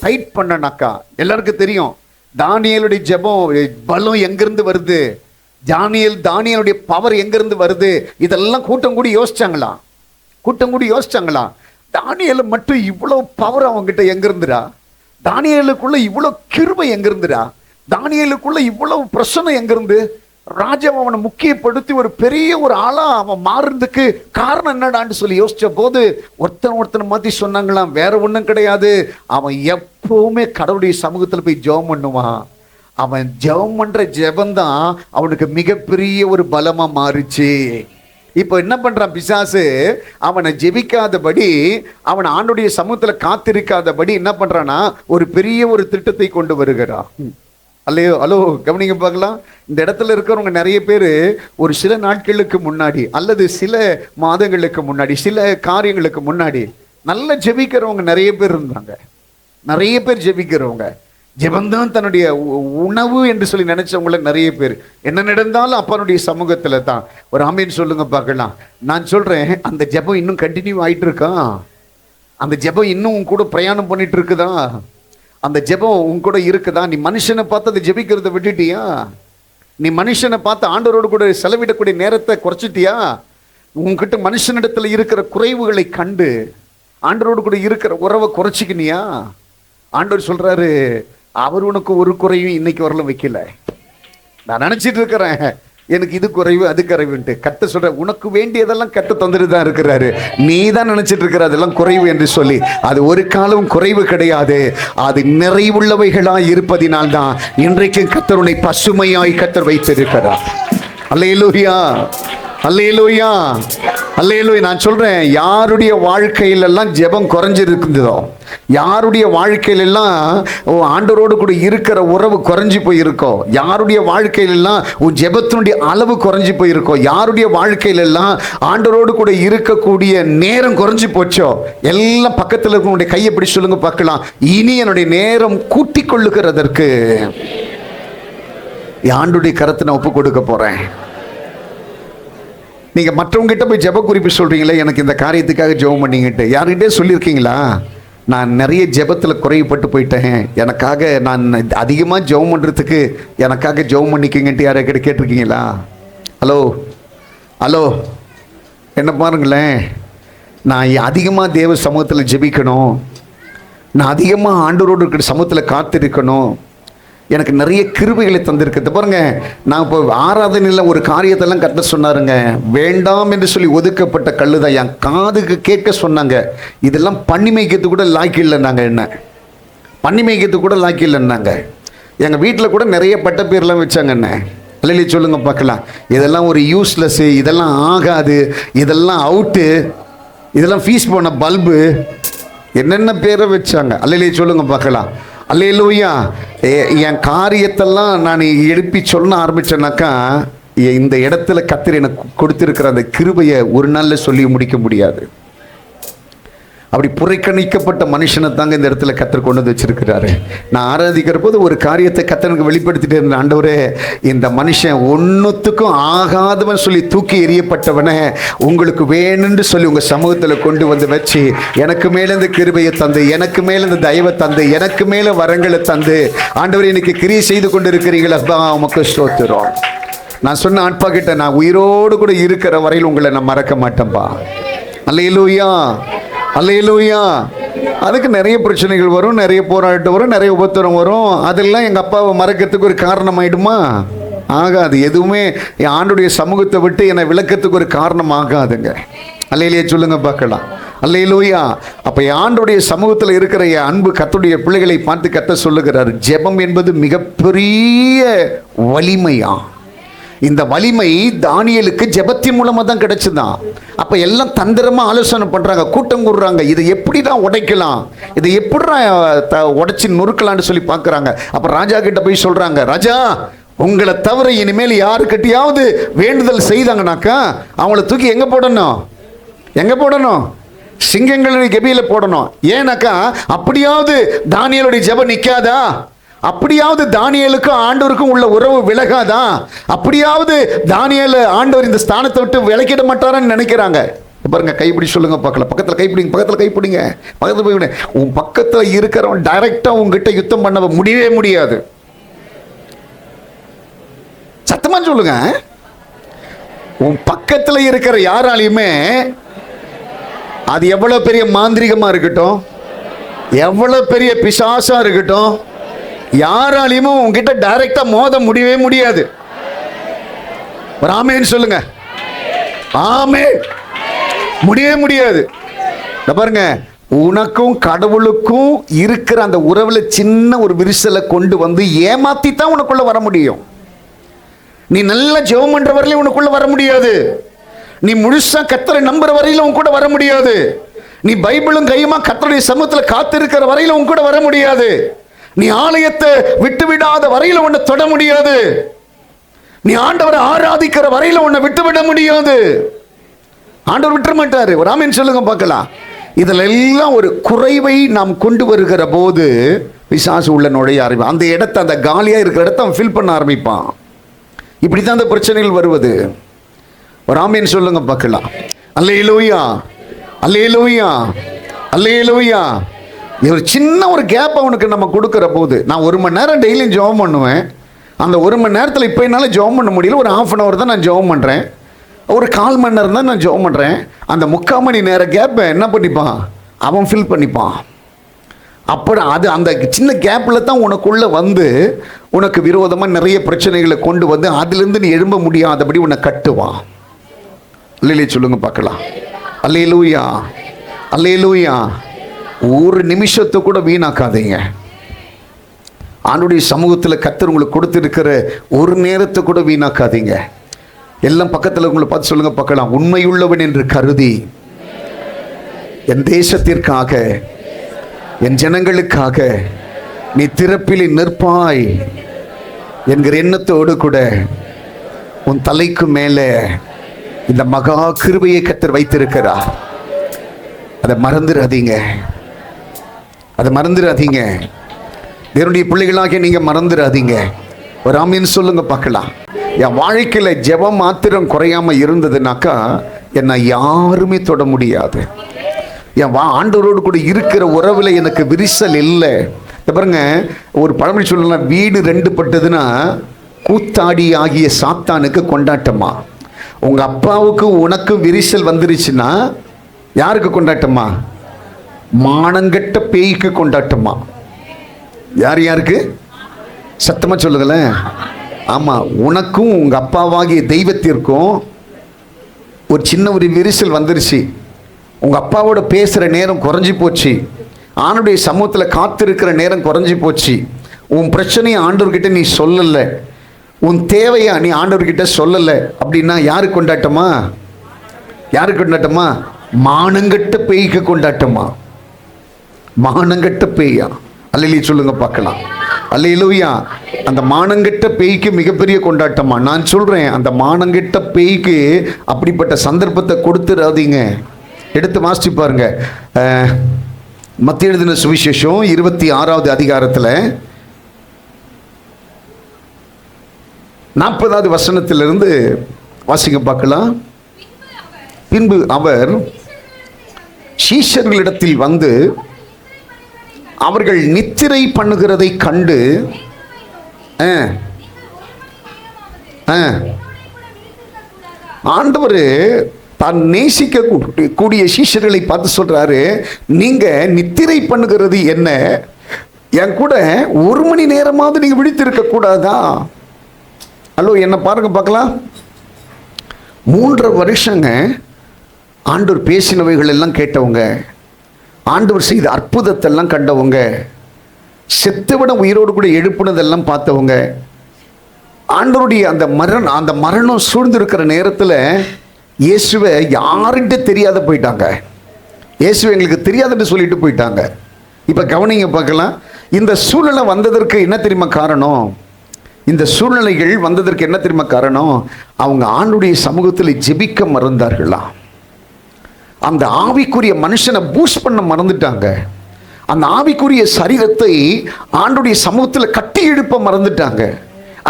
டைட் பண்ணனாக்கா, எல்லாருக்கும் தெரியும் தானியேலுடைய ஜெபம் பலம் எங்கிருந்து வருது, தானியேலுடைய பவர் எங்கிருந்து வருது, இதெல்லாம் கூட்டம் கூடி யோசிச்சாங்களா. தானியேலு மட்டும் இவ்வளவு பவர் அவங்ககிட்ட எங்கிருந்துடா, தானியேலுக்குள்ள இவ்வளவு கிருபை எங்கிருந்துடா, தானியேலுக்குள்ள இவ்வளவு பிரச்சனை எங்கிருந்து, ராஜா அவனை முக்கியப்படுத்தி ஒரு பெரிய ஒரு ஆளா அவன் மாறுறதுக்கு காரணம் என்னடான்னு சொல்லி யோசிச்ச போது ஒருத்தனை மாத்தி சொன்னாங்களாம், வேற ஒண்ணும் கிடையாது, அவன் எப்பவுமே கடவுளுடைய சமூகத்துல போய் ஜெபம் பண்ணுவான். அவன் ஜெபம் பண்ற ஜெபந்தான் அவனுக்கு மிகப்பெரிய ஒரு பலமா மாறுச்சு. இப்போ என்ன பண்றான் பிசாசு, அவனை ஜெபிக்காதபடி, அவன் ஆண்டுடைய சமூகத்துல காத்திருக்காதபடி என்ன பண்றானா ஒரு பெரிய ஒரு திட்டத்தை கொண்டு வருகிறான். அல்லையோ, ஹலோ கவனிங்க பார்க்கலாம். இந்த இடத்துல இருக்கிறவங்க நிறைய பேர் ஒரு சில நாட்களுக்கு முன்னாடி அல்லது சில மாதங்களுக்கு முன்னாடி சில காரியங்களுக்கு முன்னாடி நல்ல ஜெபிக்கிறவங்க நிறைய பேர் இருந்தாங்க. நிறைய பேர் ஜெபிக்கிறவங்க, ஜெபந்தான் தன்னுடைய உணவு என்று சொல்லி நினைச்சவங்கள நிறைய பேர். என்ன நடந்தாலும் அப்பனுடைய சமூகத்துல தான். ஒரு ஆமீன் சொல்லுங்க பார்க்கலாம். நான் சொல்றேன், அந்த ஜெபம் இன்னும் கண்டினியூ ஆயிட்டு இருக்கா? அந்த ஜெபம் இன்னும் உன் கூட பிரயாணம் பண்ணிட்டு இருக்குதா? அந்த ஜெபம் உன் கூட இருக்குதா? நீ மனுஷனை பார்த்து அதை ஜெபிக்கிறத விட்டுட்டியா? நீ மனுஷனை பார்த்து ஆண்டவரோடு கூட செலவிடக்கூடிய நேரத்தை குறைச்சிட்டியா? உன்கிட்ட மனுஷனிடத்துல இருக்கிற குறைவுகளை கண்டு ஆண்டவரோடு கூட இருக்கிற உறவை குறைச்சிக்கினியா? ஆண்டவர் சொல்றாரு, அவர் உனக்கு ஒரு குறையும் இன்னைக்கு வரல வைக்கல. நான் நினைச்சிட்டு இருக்கிறேன் எனக்கு இது குறைவு அது குறைவுன்ட்டு. கத்த சொல்ற, உனக்கு வேண்டியதெல்லாம் கத்த தந்துட்டு தான் இருக்கிறாரு. நீ தான் நினைச்சிட்டு இருக்கிற அதெல்லாம் குறைவு என்று சொல்லி. அது ஒரு காலம் குறைவு கிடையாது. அது நிறைவுள்ளவைகளாய் இருப்பதினால்தான் இன்றைக்கு கத்தர் உன்னை பசுமையாய் கத்தர் வைத்திருக்கிறார். அல்லேலூயா, அல்லேலூயா, அல்லேலூயா. நான் சொல்றேன், யாருடைய வாழ்க்கையிலெல்லாம் ஜெபம் குறைஞ்சிருக்குதோ, யாருடைய வாழ்க்கையிலெல்லாம் ஆண்டவரோடு கூட இருக்கிற உறவு குறைஞ்சி போயிருக்கோ, யாருடைய வாழ்க்கையிலெல்லாம் உன் ஜெபத்தினுடைய அளவு குறைஞ்சி போயிருக்கோ, யாருடைய வாழ்க்கையிலெல்லாம் ஆண்டவரோடு கூட இருக்கக்கூடிய நேரம் குறைஞ்சி போச்சோ, எல்லாம் பக்கத்தில் இருக்கவங்களுடைய கையை பிடிச்சு சொல்லுங்க பார்க்கலாம், இனி என்னுடைய நேரம் கூட்டிக் கொள்ளுகிறதற்கு ஆண்டுடைய கரத்தை நான் ஒப்பு கொடுக்க போறேன். நீங்க மற்றவங்கிட்ட போய் ஜெப குறிப்பு சொல்றீங்களே, எனக்கு இந்த காரியத்துக்காக ஜெபம் பண்ணீங்கட்டு, யாருக்கிட்டே சொல்லியிருக்கீங்களா? நான் நிறைய ஜெபத்தில் குறைவுபட்டு போயிட்டேன், எனக்காக நான் அதிகமாக ஜெபம் பண்ணுறதுக்கு எனக்காக ஜெபம் பண்ணிக்கிங்கன்ட்டு யாரைக்கிட்ட கேட்டிருக்கீங்களா? ஹலோ, ஹலோ, என்ன பாருங்களேன், நான் அதிகமாக தேவ சமூகத்தில் ஜெபிக்கணும், நான் அதிகமாக ஆண்டவரோடு இருக்கிற சமூகத்தில் காத்திருக்கணும், எனக்கு நிறைய கிருபைகளை தந்திருக்கு. பாருங்க, நான் இப்போ ஆராதனையில் ஒரு காரியத்தெல்லாம் கத்த சொன்னாருங்க, வேண்டாம் என்று சொல்லி ஒதுக்கப்பட்ட கல்லுதான் என் காதுக்கு கேட்க சொன்னாங்க. இதெல்லாம் பண்ணி மேய்க்கிறதுக்கு கூட லாக்கி இல்லைன்னாங்க. என்ன பண்ணி மேய்க்கிறதுக்கு கூட லாக்கி இல்லைன்னாங்க. எங்கள் வீட்டில் கூட நிறைய பட்ட பேர்லாம் வச்சாங்க. என்ன அல்லையே சொல்லுங்க பார்க்கலாம். இதெல்லாம் ஒரு யூஸ்லெஸ்ஸு, இதெல்லாம் ஆகாது, இதெல்லாம் அவுட்டு, இதெல்லாம் ஃபீஸ் போன பல்பு, என்னென்ன பேரை வச்சாங்க. அல்லையே சொல்லுங்க பார்க்கலாம். அல்லேலூயா. என் காரியத்தெல்லாம் நான் எழுப்பி சொல்ல ஆரம்பிச்சேன்னாக்கா இந்த இடத்துல கர்த்தர் எனக்கு கொடுத்திருக்கிற அந்த கிருபையை ஒரு நாள்ல சொல்லி முடிக்க முடியாது. அப்படி புறக்கணிக்கப்பட்ட மனுஷனை தாங்க இந்த இடத்துல கர்த்தர் கொண்டு வந்து வச்சிருக்கிறாரு. நான் ஆராதிக்கிற போது ஒரு காரியத்தை கர்த்தருக்கு வெளிப்படுத்திட்டு இருந்த, ஆண்டவரே இந்த மனுஷன் ஒன்னுத்துக்கும் ஆகாதவன் சொல்லி தூக்கி எறியப்பட்டவனை உங்களுக்கு வேணும்னு சொல்லி உங்க சமூகத்தில் கொண்டு வந்து வச்சு எனக்கு மேல இந்த கிருபையை தந்து, எனக்கு மேல இந்த தயவை தந்து, எனக்கு மேல வரங்களை தந்து ஆண்டவரே இன்னைக்கு கிரியை செய்து கொண்டு இருக்கிறீங்களா, உமக்கு ஸ்தோத்திரம். நான் சொன்ன ஆட்பா கிட்ட, நான் உயிரோடு கூட இருக்கிற வரையில் உங்களை நான் மறக்க மாட்டேன்பா. அல்லேலூயா, அல்லேலூயா. அதுக்கு நிறைய பிரச்சனைகள் வரும், நிறைய போராட்டம் வரும், நிறைய உபத்திரம் வரும். அதெல்லாம் எங்கள் அப்பாவை மறக்கிறதுக்கு ஒரு காரணம் ஆயிடுமா? ஆகாது. எதுவுமே என் ஆண்டுடைய சமூகத்தை விட்டு என்னை விளக்கத்துக்கு ஒரு காரணம் ஆகாதுங்க. அல்லேலூயா சொல்லுங்க பார்க்கலாம். அல்லேலூயா. அப்ப என் ஆண்டுடைய சமூகத்தில் இருக்கிற என் அன்பு கர்த்தருடைய பிள்ளைகளை பார்த்து கர்த்தர் சொல்லுகிறார், ஜெபம் என்பது மிகப்பெரிய வலிமையா. இந்த வலிமை தானியேலுக்கு ஜெபத்தின் மூலமா தான் கிடைச்சுதான். அப்ப எல்லாம் தந்திரமா ஆலோசனை பண்றாங்க, கூட்டம் கூடுறாங்க, இதை எப்படி தான் உடைக்கலாம், இதை எப்படி உடைச்சு நொறுக்கலான்னு சொல்லி பார்க்கறாங்க. அப்ப ராஜா கிட்ட போய் சொல்றாங்க, ராஜா உங்களை தவிர இனிமேல் யாருக்கிட்டையாவது வேண்டுதல் செய்தாங்கனாக்கா அவங்கள தூக்கி எங்க போடணும், எங்க போடணும்? சிங்கங்களுடைய கெபியில போடணும். ஏன்னாக்கா அப்படியாவது தானியேலுடைய ஜெபம் நிக்காதா? அப்படியாவது தானியேலுக்கும் ஆண்டவருக்கும் உள்ள உறவு விலகாதா? அப்படியாவது தானியேல் ஆண்டவர் இந்த ஸ்தானத்தை விட்டு விலக்கிட மாட்டாரான்னு நினைக்கிறாங்க. பாருங்க, கைப்பிடி சொல்லுங்க பார்க்கலாம். பக்கத்தில் கைப்பிடிங்க, பக்கத்தில் கைப்பிடிங்க, பக்கத்தில் போய் உன் பக்கத்தில் இருக்கிறவன் டைரக்டா உங்ககிட்ட யுத்தம் பண்ண முடியவே முடியாது. சத்தமா சொல்லுங்க. உன் பக்கத்தில் இருக்கிற யாராலையுமே, அது எவ்வளவு பெரிய மாந்திரிகமா இருக்கட்டும், எவ்வளவு பெரிய பிசாசா இருக்கட்டும், யாராலையும் உங்ககிட்ட டைரக்டா மோத முடியவே முடியாது. ஒரு ஆமென் சொல்லுங்க. ஆமென். முடியவே முடியாது. பாருங்க, உனக்கும் கடவுளுக்கும் இருக்கிற அந்த உறவுல சின்ன ஒரு விரிசலை கொண்டு வந்து ஏமாத்தி தான் உனக்குள்ள வர முடியும். நீ நல்ல ஜெபம் பண்ற வரையிலும் உனக்குள்ள வர முடியாது. நீ முழுசா கர்த்தரை நம்புற வரையிலும் உன் கூட வர முடியாது. நீ பைபிளும் கையுமா கர்த்தருடைய சமூகத்தில் காத்திருக்கிற வரையிலும் உன் கூட வர முடியாது. நீ ஆலயத்தை விட்டு விடாத வரையில உன்னை தொட முடியாது. நீ ஆண்டவரை ஆராதிக்கிற வரையில உன்னை விட்டு விட முடியாது. ஆண்டவர் விட்டுற மாட்டாரு. ஒரு ஆமென் சொல்லுங்க பார்க்கலாம். இதுல எல்லாம் ஒரு குறைவை நாம் கொண்டு வருகிற போது பிசாசு உள்ள நுழைய ஆரம்பிப்பான். அந்த இடத்தை, அந்த காலியா இருக்கிற இடத்தை அவன் ஃபில் பண்ண ஆரம்பிப்பான். இப்படித்தான் அந்த பிரச்சனைகள் வருவது. ஒரு ஆமென் சொல்லுங்க பார்க்கலாம். அல்லேலூயா, அல்லேலூயா, அல்லேலூயா. ஒரு சின்ன ஒரு கேப் அவனுக்கு நம்ம கொடுக்குற போது, நான் 1 மணி நேரம் டெய்லியும் ஜெபம் பண்ணுவேன். அந்த 1 மணி நேரத்தில் இப்போ என்னால் ஜெபம் பண்ண முடியல, ஒரு 1/2 hour தான் நான் ஜெபம் பண்ணுறேன், ஒரு 1/4 மணி நேரம் தான் நான் ஜெபம் பண்ணுறேன். அந்த 3/4 மணி நேர கேப்பை என்ன பண்ணிப்பான் அவன் ஃபில் பண்ணிப்பான். அப்படி அது அந்த சின்ன கேப்பில் தான் உனக்குள்ளே வந்து உனக்கு விரோதமாக நிறைய பிரச்சனைகளை கொண்டு வந்து அதிலிருந்து நீ எழும்ப முடியாதபடி உன்னை கட்டுவான். அல்லேலூயா சொல்லுங்க பார்க்கலாம். அல்லேலூயா, அல்லேலூயா. ஒரு நிமிஷத்தை கூட வீணாக்காதீங்க. ஆண்டுடைய சமூகத்தில் கர்த்தர் உங்களுக்கு கொடுத்திருக்கிற ஒரு நேரத்தை கூட வீணாக்காதீங்க. எல்லாம் பக்கத்தில் உங்களை பார்த்து சொல்லுங்க பார்க்கலாம். உண்மையுள்ளவன் என்று கருதி என் தேசத்திற்காக, என் ஜனங்களுக்காக நீ திறப்பில் நிற்பாய் என்கிற எண்ணத்தோடு கூட உன் தலைக்கு மேலே இந்த மகா கிருபையை கர்த்தர் வைத்திருக்கிறார். அதை மறந்துடாதீங்க, அதை மறந்துடாதீங்க. தேவனுடைய பிள்ளைகளாக நீங்க மறந்துடாதீங்க. ஒரு ஆமீன் சொல்லுங்க பார்க்கலாம். என் வாழ்க்கையில ஜெபம் மாத்திரம் குறையாம இருந்ததுனாக்கா என்னை யாருமே தொட முடியாது. என் ஆண்டவரோடு கூட இருக்கிற உறவுல எனக்கு விரிசல் இல்லை. பாருங்க, ஒரு பழமொழி சொல்லலாம், வீடு 2 பட்டதுன்னா கூத்தாடி ஆகிய சாத்தானுக்கு கொண்டாட்டமா. உங்க அப்பாவுக்கு உனக்கு விரிசல் வந்துருச்சுன்னா யாருக்கு கொண்டாட்டமா? மானங்கட்ட பேய்க்கு கொண்டாட்டமா. யார் யாருக்கு? சத்தமா சொல்லுங்களேன். ஆமா, உனக்கும் உங்க அப்பாவாகிய தெய்வத்திற்கும் ஒரு சின்ன ஒரு விரிசல் வந்துருச்சு. உங்க அப்பாவோட பேசுற நேரம் குறைஞ்சி போச்சு. ஆண்டுடைய சமூகத்தில் காத்திருக்கிற நேரம் குறைஞ்சி போச்சு. உன் பிரச்சனையை ஆண்டவர்கிட்ட நீ சொல்லலை, உன் தேவையா நீ ஆண்டவர்கிட்ட சொல்லலை அப்படின்னா யாருக்கு கொண்டாட்டமா? யாருக்கு கொண்டாட்டமா? மானங்கட்ட பேய்க்கு கொண்டாட்டமா. மானங்கட்ட பேயா. அல்லேலூயா சொல்லுங்க பார்க்கலாம். அல்லேலூயா. அந்த மானங்கெட்ட பேய்க்கு மிகப்பெரிய கொண்டாட்டமா? நான் சொல்றேன், அந்த மானங்கெட்ட பேய்க்கு அப்படிப்பட்ட சந்தர்ப்பத்தை கொடுத்துடாதீங்க. எடுத்து வாசிச்சு பாருங்க. மத்திய எழுதின சுவிசேஷம் 26வது அதிகாரத்தில் 40வது வசனத்திலிருந்து வாசிங்க பார்க்கலாம். பின்பு அவர் சீஷர்களிடத்தில் வந்து அவர்கள் நித்திரை பண்ணுகிறதை கண்டு ஆண்டவர் தான் நேசிக்க கூடிய சீஷர்களை பார்த்து சொல்றாரு, நீங்க நித்திரை பண்ணுகிறது என்ன? என் கூட 1 மணி நேரமாவது நீங்க விழித்திருக்க கூடாதா? ஹலோ, என்ன பாருங்க பார்க்கலாம். 3 வருஷங்க ஆண்டவர் பேசினவைகள் எல்லாம் கேட்டவங்க, ஆண்டவர் செய்த அற்புதத்தெல்லாம் கண்டவங்க, செத்துவிட உயிரோடு கூட எழுப்புனதெல்லாம் பார்த்தவங்க, ஆண்டவருடைய அந்த மரணம் சூழ்ந்திருக்கிற நேரத்தில் இயேசுவை யாருகிட்ட தெரியாத போயிட்டாங்க. இயேசுவை எங்களுக்கு தெரியாதுன்னு சொல்லிட்டு போயிட்டாங்க. இப்போ கவனிங்க பார்க்கலாம். இந்த சூழ்நிலை வந்ததற்கு என்ன தெரியுமா காரணம்? இந்த சூழ்நிலைகள் வந்ததற்கு என்ன தெரியுமா காரணம்? அவங்க ஆண்டுடைய சமூகத்தில் ஜெபிக்க மறந்தார்களா? அந்த ஆவிக்குரிய மனுஷனை பூஸ்ட் பண்ண மறந்துட்டாங்க. அந்த ஆவிக்குரிய சரீரத்தை ஆண்டுடைய சமூகத்தில் கட்டி எழுப்ப மறந்துட்டாங்க.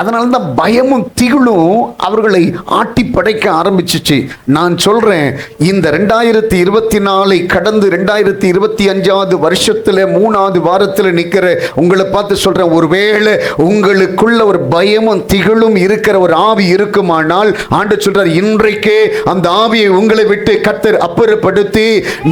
அதனால தான் பயமும் திகிலும் அவர்களை ஆட்டி படைக்க ஆரம்பிச்சிச்சு. நான் சொல்றேன், இந்த 2024 கடந்து 2025வது வருஷத்துல 3வது வாரத்தில் நிற்கிற உங்களை பார்த்து சொல்றேன், ஒருவேளை உங்களுக்குள்ள ஒரு பயமும் திகிலும் இருக்கிற ஒரு ஆவி இருக்குமானால் ஆண்டவர் சொல்றார், இன்றைக்கே அந்த ஆவியை உங்களை விட்டு கர்த்தர் அப்புறப்படுத்தி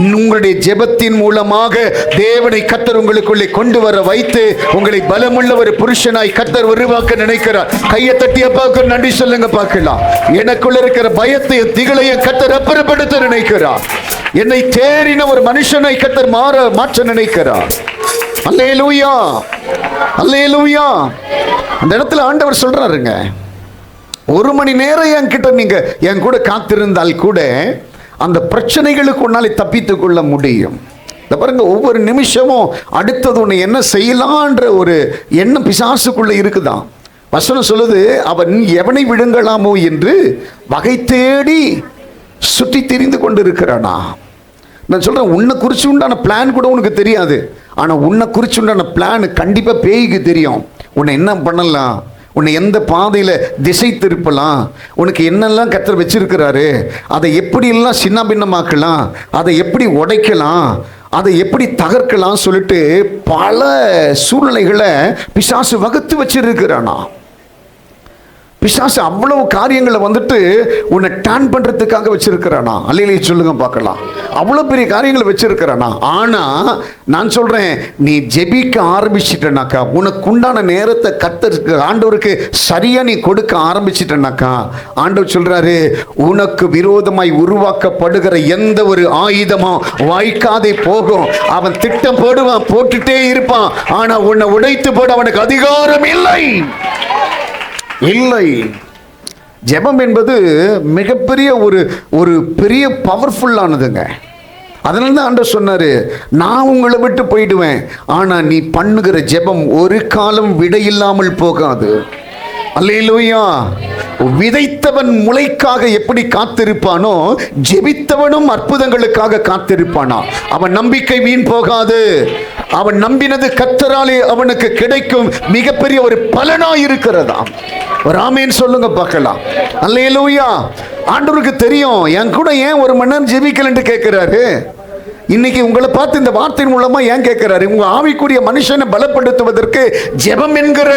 உங்களுடைய ஜெபத்தின் மூலமாக தேவனை கர்த்தர் உங்களுக்குள்ளே கொண்டு வர வைத்து உங்களை பலமுள்ள ஒரு புருஷனாய் கர்த்தர் உருவாக்க நினைக்கிறார். கையை தட்டி அப்பாவுக்கு நன்றி சொல்லுங்க பார்க்கலாம். எனக்குள்ள இருக்கிற பயத்தையும் திகழையும் கர்த்தர் அப்புறப்படுத்த நினைக்கிறார். என்னை தேறின ஒரு மனுஷனை கர்த்தர் மாற்ற நினைக்கிறார். அல்லேலூயா, அல்லேலூயா. அந்த இடத்துல ஆண்டவர் சொல்றாருங்க, 1 மணி நேரம் என்கிட்ட நீங்க என் கூட காத்திருந்தால் கூட அந்த பிரச்சனைகளுக்கு உன்னாலே தப்பித்துக் கொள்ள முடியும். பாருங்க, ஒவ்வொரு நிமிஷமும் அடுத்தது ஒன்று என்ன செய்யலான்ற ஒரு எண்ணம் பிசாசுக்குள்ள இருக்குதான். வசனம் சொல்லுது, அவன் எவனை விழுங்கலாமோ என்று வகை தேடி சுற்றி திரிந்து கொண்டு இருக்கிறானா. நான் சொல்றேன், உன்னை குறிச்சு உண்டான பிளான் கூட உனக்கு தெரியாது. ஆனால் உன்னை குறிச்சு உண்டான பிளான் கண்டிப்பாக பேய்க்கு தெரியும். உன்னை என்ன பண்ணலாம், உன்னை எந்த பாதையில் திசை திருப்பலாம், உனக்கு என்னெல்லாம் கர்த்தர் வச்சிருக்கிறாரு, அதை எப்படியெல்லாம் சின்ன பின்னமாக்கலாம், அதை எப்படி உடைக்கலாம், அதை எப்படி தகர்க்கலாம் சொல்லிட்டு பல சூழ்நிலைகளை பிசாசு வகுத்து வச்சிருக்கிறானா. பிசாசு அவ்வளவு காரியங்களை வந்துட்டு உன்னை டர்ன் பண்றதுக்காக வச்சிருக்கிறானா. அல்லேலூயா சொல்லுங்க பார்க்கலாம். அவ்வளவு பெரிய காரியங்களை வச்சிருக்கிறானா. ஆனா நான் சொல்றேன், நீ ஜெபிக்க ஆரம்பிச்சிட்டனாக்கா, உனக்கு உண்டான நேரத்தை கர்த்தருக்கு ஆண்டவருக்கு சரியா நீ கொடுக்க ஆரம்பிச்சிட்டனாக்கா, ஆண்டவர் சொல்றாரு, உனக்கு விரோதமாய் உருவாக்கப்படுகிற எந்த ஒரு ஆயுதமும் வாய்க்காதே போகும். அவன் திட்டம் போடுவான், போட்டுட்டே இருப்பான். ஆனா உன்னை உடைத்து போட அவனுக்கு அதிகாரம் இல்லை. இல்லை. ஜெபம் என்பது மிகப்பெரிய ஒரு பெரிய பவர்ஃபுல்லானதுங்க. அதனால தான் ஆண்டவர் சொன்னாரு, நான் உங்களை விட்டு போயிடுவேன், ஆனா நீ பண்ணுகிற ஜெபம் ஒரு காலம் விடையில்லாமல் போகாது. அல்லேலூயா. விதைத்தவன் முளைக்காக எப்படி காத்திருப்பானோ, ஜெபித்தவனும் அற்புதங்களுக்காக காத்திருப்பானா. அவன் நம்பிக்கை வீண் போகாது. அவன் நம்பினது கர்த்தராலே அவனுக்கு கிடைக்கும் மிகப்பெரிய ஒரு பலனாய் இருக்கிறதா. ஒரு ஆமென் சொல்லுங்க பார்க்கலாம். அல்லேலூயா. ஆண்டவருக்கு தெரியும், என் கூட ஏன் 1 மணி நேரம் ஜெபிக்கலன்னு கேட்கிறாரு. இன்னைக்கு உங்களை பார்த்து இந்த வார்த்தையின் மூலமா ஏன் கேட்கிறாரு? உங்க ஆவிக்குரிய மனுஷனை பலப்படுத்துவதற்கு ஜெபம் என்கிற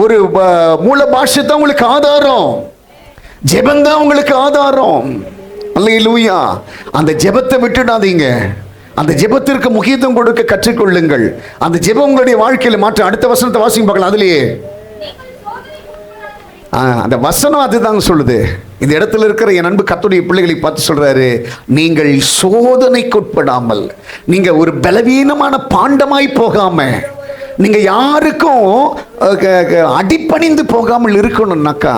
ஒரு மூல பாஷை தான் உங்களுக்கு ஆதாரம். ஜெபம் தான் உங்களுக்கு ஆதாரம். அல்லேலூயா. அந்த ஜெபத்தை விட்டுடாதீங்க. அந்த ஜெபத்திற்கு முக்கியத்துவம் கொடுக்க கற்றுக்கொள்ளுங்கள். அந்த ஜெபம் உங்களுடைய வாழ்க்கையில் மாற்ற. அடுத்த வசனத்தை வாசிங்க பார்க்கலாம். அதுலயே அந்த வசனம் அதுதாங்க சொல்லுது. இந்த இடத்துல இருக்கிற என் அன்பு கர்த்தருடைய பிள்ளைகளை பார்த்து சொல்றாரு, நீங்கள் சோதனைக்குட்படாமல், நீங்க ஒரு பலவீனமான பாண்டமாய் போகாம, நீங்க யாருக்கும் அடிபணிந்து போகாமல் இருக்கணும்னாக்கா,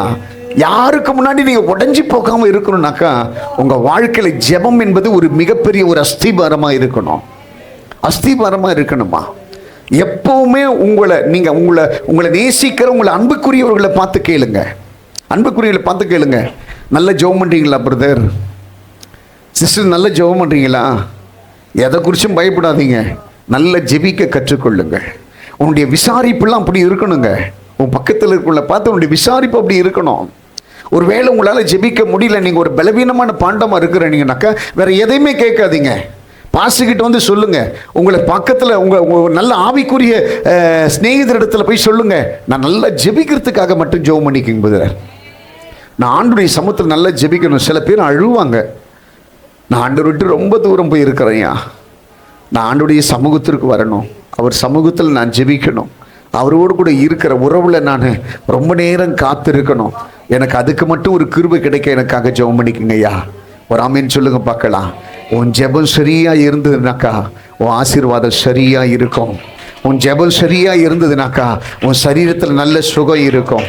யாருக்கு முன்னாடி நீங்க உடைஞ்சு போகாம இருக்கணும்னாக்கா, உங்க வாழ்க்கையில ஜெபம் என்பது ஒரு மிகப்பெரிய ஒரு அஸ்திபாரமா இருக்கணும். அஸ்திபாரமா இருக்கணுமா. எப்பவுமே உங்களை நேசிக்கிற உங்களை அன்புக்குரியவர்களை பார்த்து கேளுங்க. அன்புக்குரியவர்களை பார்த்து கேளுங்க, நல்ல ஜெபம் பண்ணுறீங்களா பிரதர் சிஸ்டர், நல்ல ஜெபம் பண்ணுறீங்களா? எதை குறிச்சும் பயப்படாதீங்க, நல்ல ஜெபிக்க கற்றுக்கொள்ளுங்க. உன்னுடைய விசாரிப்புலாம் அப்படி இருக்கணுங்க. உன் பக்கத்தில் இருக்குள்ள பார்த்து உன்னுடைய விசாரிப்பு அப்படி இருக்கணும். ஒருவேளை உங்களால் ஜெபிக்க முடியல, நீங்கள் ஒரு பலவீனமான பாண்டமாக இருக்கிறீங்கன்னாக்கா வேற எதையுமே கேட்காதீங்க. பாஸ்டர்கிட்ட வந்து சொல்லுங்க. உங்களை பக்கத்தில் உங்கள் நல்ல ஆவிக்குரிய ஸ்நேகிதரிடத்துல போய் சொல்லுங்க, நான் நல்லா ஜெபிக்கிறதுக்காக மட்டும் ஜெபம் பண்ணிக்கிங்க பிரதர், நான் ஆண்டவருடைய சமூகத்தில் நல்லா ஜெபிக்கணும். சில பேர் அழுவாங்க, நான் ஆண்டவர் விட்டு ரொம்ப தூரம் போய் இருக்கிறேன்யா, நான் ஆண்டவருடைய சமூகத்திற்கு வரணும், அவர் சமூகத்தில் நான் ஜெபிக்கணும், அவரோடு கூட இருக்கிற உறவில் நான் ரொம்ப நேரம் காத்திருக்கணும், எனக்கு அதுக்கு மட்டும் ஒரு கிருபை கிடைக்க எனக்காக ஜெபம் பண்ணிக்கங்க ஐயா. ஒரு ஆமீன் சொல்லுங்க பார்க்கலாம். உன் ஜெபம் சரியா இருந்ததுனாக்கா உன் ஆசீர்வாதம் சரியா இருக்கும். உன் ஜெபம் சரியா இருந்ததுனாக்கா உன் சரீரத்தில் நல்ல சுகம் இருக்கும்.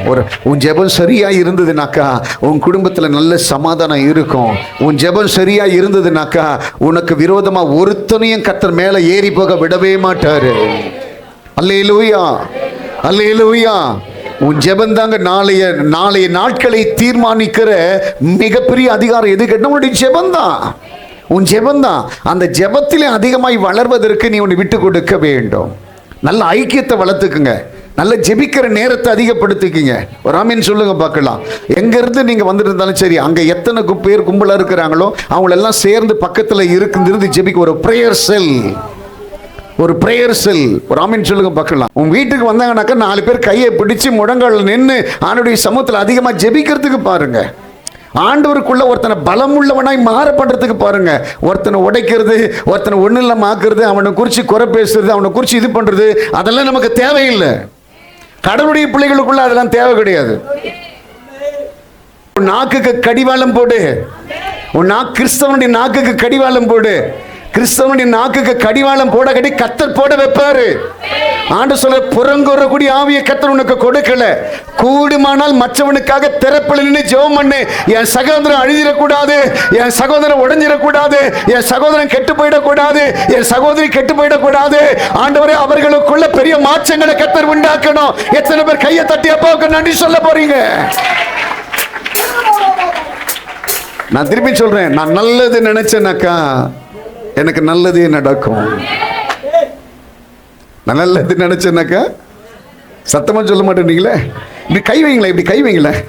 உன் ஜெபம் சரியா இருந்ததுனாக்கா உன் குடும்பத்தில் நல்ல சமாதானம் இருக்கும். உன் ஜெபம் சரியா இருந்ததுனாக்கா உனக்கு விரோதமா ஒருத்தனையும் கர்த்தர் மேலே ஏறி போக விடவே மாட்டாரு. அல்லேலூயா, அல்லேலூயா. உன் ஜெபம் தாங்க நாளைய நாட்களை தீர்மானிக்கிற மிகப்பெரிய அதிகாரம். எது கேட்டா உன்னுடைய ஜெபம் தான், உன் ஜெபம் தான். அந்த ஜெபத்திலே அதிகமாய் வளர்வதற்கு நீ உன்னை விட்டு கொடுக்க வேண்டும். நல்ல ஐக்கியத்தை வளர்த்துக்குங்க, நல்ல ஜெபிக்கிற நேரத்தை அதிகப்படுத்திக்கிங்க. ஒரு ஆமீன் சொல்லுங்க பார்க்கலாம். எங்கேருந்து நீங்கள் வந்துட்டு இருந்தாலும் சரி, அங்கே எத்தனை பேர் கும்பலாக இருக்கிறாங்களோ அவங்களெல்லாம் சேர்ந்து பக்கத்தில் இருந்து ஜெபிக்க ஒரு ப்ரேயர் செல், ஒரு ப்ரேயர் செல். ஒரு ஆமீன் சொல்லுங்க பார்க்கலாம். உன் வீட்டுக்கு வந்தாங்கன்னாக்கா 4 பேர் கையை பிடிச்சி முழங்கால் நின்று ஆண்டவருடைய சமூகத்தில் அதிகமாக ஜெபிக்கிறதுக்கு பாருங்க. ஆண்டவருக்குள்ள ஒருத்தனை பலம் உள்ளவனாய் மாற பண்றதுக்கு பாருங்க. ஒருத்தனை உடைக்கிறது, ஒருத்தனை ஒண்ணு இல்லாம ஆக்குறது, அவனை குறிச்சு குறை பேசுறது, அவனை குறிச்சு இது பண்றது, அதெல்லாம் நமக்கு தேவையில்லை. கடவுளுடைய பிள்ளைகளுக்குள்ள அதெல்லாம் தேவை கிடையாது. உன் நாக்குக்கு கடிவாளம் போடு. கிறிஸ்தவனுடைய நாக்குக்கு கடிவாளம் போடு. கிறிஸ்தவனுடைய நாக்குக்கு கடிவாளம் போட கட்டி கர்த்தர் போட வைப்பாரு. ஆண்டவர் சொல்ற, புறங்கூறக்கூடிய ஆவியை கர்த்தர் உனக்கு கொடுக்கல, கூடுமானால் மற்றவனுக்காக திறப்பில் நின்று ஜெபம் பண்ணு. என் சகோதரன் அழுதிடக்கூடாது, என் சகோதரன் உடைஞ்சிடக்கூடாது, என் சகோதரன் கெட்டு போயிடக்கூடாது, என் சகோதரி கெட்டு போயிடக்கூடாது. ஆண்டவரே, அவர்களுக்குள்ள பெரிய மாற்றங்களை கர்த்தர் உண்டாக்கணும். எத்தனை பேர் கையை தட்டி அப்பாவுக்கு நன்றி சொல்ல போறீங்க? நான் திருப்பி சொல்றேன், நான் நல்லது நினைச்சேனாக்கா எனக்கு நல்லதே நடக்கும். நான் நல்லது நினைச்சேனாக்கா, சத்தமா சொல்ல மாட்டேன்னீங்களே, இப்படி கை வைங்களேன், இப்படி கை வைங்களேன்.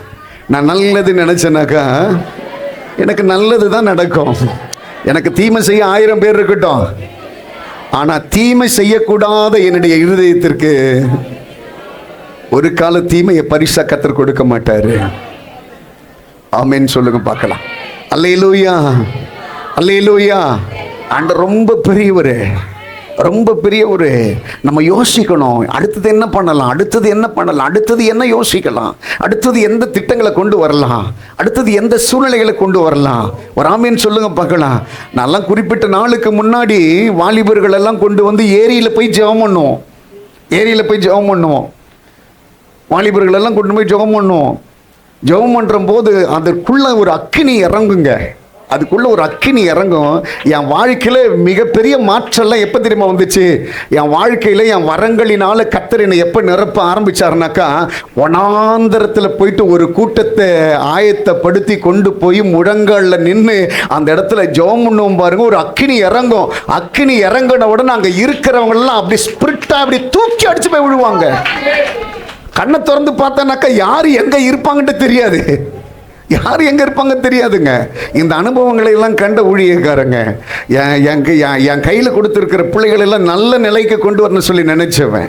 நான் நல்லது நினைச்சேனாக்கா எனக்கு நல்லது தான் நடக்கும். எனக்கு தீமை செய்ய 1000 பேர் இருக்கட்டும், ஆனா தீமை செய்யக்கூடாத என்னுடைய இருதயத்திற்கு ஒரு கால தீமையை பரிசா கர்த்தர் கொடுக்க மாட்டாரு. ஆமென் சொல்லுங்க பார்க்கலாம். அல்லேலூயா, அல்லேலூயா. ஆண்டவர் ரொம்ப பெரியவர், ரொம்ப பெரியவர். நம்ம யோசிக்கணும், அடுத்தது என்ன பண்ணலாம், அடுத்தது என்ன பண்ணலாம், அடுத்தது என்ன யோசிக்கலாம், அடுத்தது எந்த திட்டங்களை கொண்டு வரலாம், அடுத்தது எந்த சூழ்நிலைகளை கொண்டு வரலாம். ஒரு ஆமீன் சொல்லுங்க பார்க்கலாம். நான்லாம் குறிப்பிட்ட நாளுக்கு முன்னாடி வாலிபர்கள் எல்லாம் கொண்டு வந்து ஏரியில் போய் ஜெபம் பண்ணுவோம். ஏரியில் போய் ஜெபம் பண்ணுவோம். வாலிபர்கள் எல்லாம் கொண்டு போய் ஜெபம் பண்ணுவோம். ஜெபம் பண்ணுற போது அதற்குள்ள ஒரு அக்கினி இறங்குங்க. அதுக்குள்ள ஒரு அக்கினி இறங்கும். என் வாழ்க்கையில் மிகப்பெரிய மாற்றம்லாம் எப்போ தெரியுமா வந்துச்சு? என் வாழ்க்கையில் என் வரங்களினால கர்த்தர் என்னை எப்போ நிரப்ப ஆரம்பிச்சாருனாக்கா, வனாந்தரத்தில் போயிட்டு ஒரு கூட்டத்தை ஆயத்தப்படுத்தி கொண்டு போய் முழங்காலில் நின்று அந்த இடத்துல ஜெபம் பண்ணுவோம் பாருங்க. ஒரு அக்கினி இறங்கும். அக்கினி இறங்கின உடனே அங்கே இருக்கிறவங்களெல்லாம் அப்படி ஸ்பிரிட்டாக அப்படி தூக்கி அடிச்சு போய் விழுவாங்க. கண்ணை திறந்து பார்த்தானாக்கா யார் எங்கே இருப்பாங்கன்ட்டு தெரியாது, யார் எங்கே இருப்பாங்க தெரியாதுங்க. இந்த அனுபவங்களை எல்லாம் கண்ட ஊழியக்காரங்க என் கையில் கொடுத்துருக்கிற பிள்ளைகள் எல்லாம் நல்ல நிலைக்கு கொண்டு வரணும்னு சொல்லி நினைச்சவன்.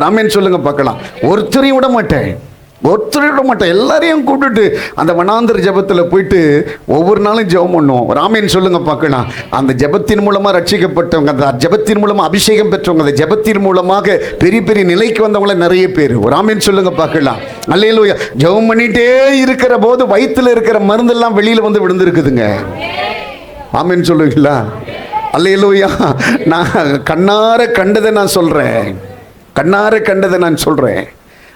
ராமேன் சொல்லுங்க பார்க்கலாம். ஒருத்தரையும் விட மாட்டேன், ஒருத்தரையும் விட மாட்டேன். எல்லாரையும் கூப்பிட்டுட்டு அந்த வனாந்தர ஜபத்தில் போயிட்டு ஒவ்வொரு நாளும் ஜெபம் பண்ணுவோம். ராமேன் சொல்லுங்க பார்க்கலாம். அந்த ஜபத்தின் மூலமாக ரட்சிக்கப்பட்டவங்க, அந்த ஜபத்தின் மூலமாக அபிஷேகம் பெற்றவங்க, அந்த ஜபத்தின் மூலமாக பெரிய பெரிய நிலைக்கு வந்தவங்கள நிறைய பேர். ராமேன் சொல்லுங்க பார்க்கலாம். அல்லேலூயா. ஜெபம் பண்ணிட்டே இருக்கிற போது வயிற்றுல இருக்கிற மருந்தெல்லாம் வெளியில வந்து விழுந்துருக்குதுங்க. ஆமேன் சொல்லுவீங்களா? அல்லேலூயா. நான் கண்ணார கண்டதை நான் சொல்றேன், கண்ணார கண்டதை நான் சொல்றேன்.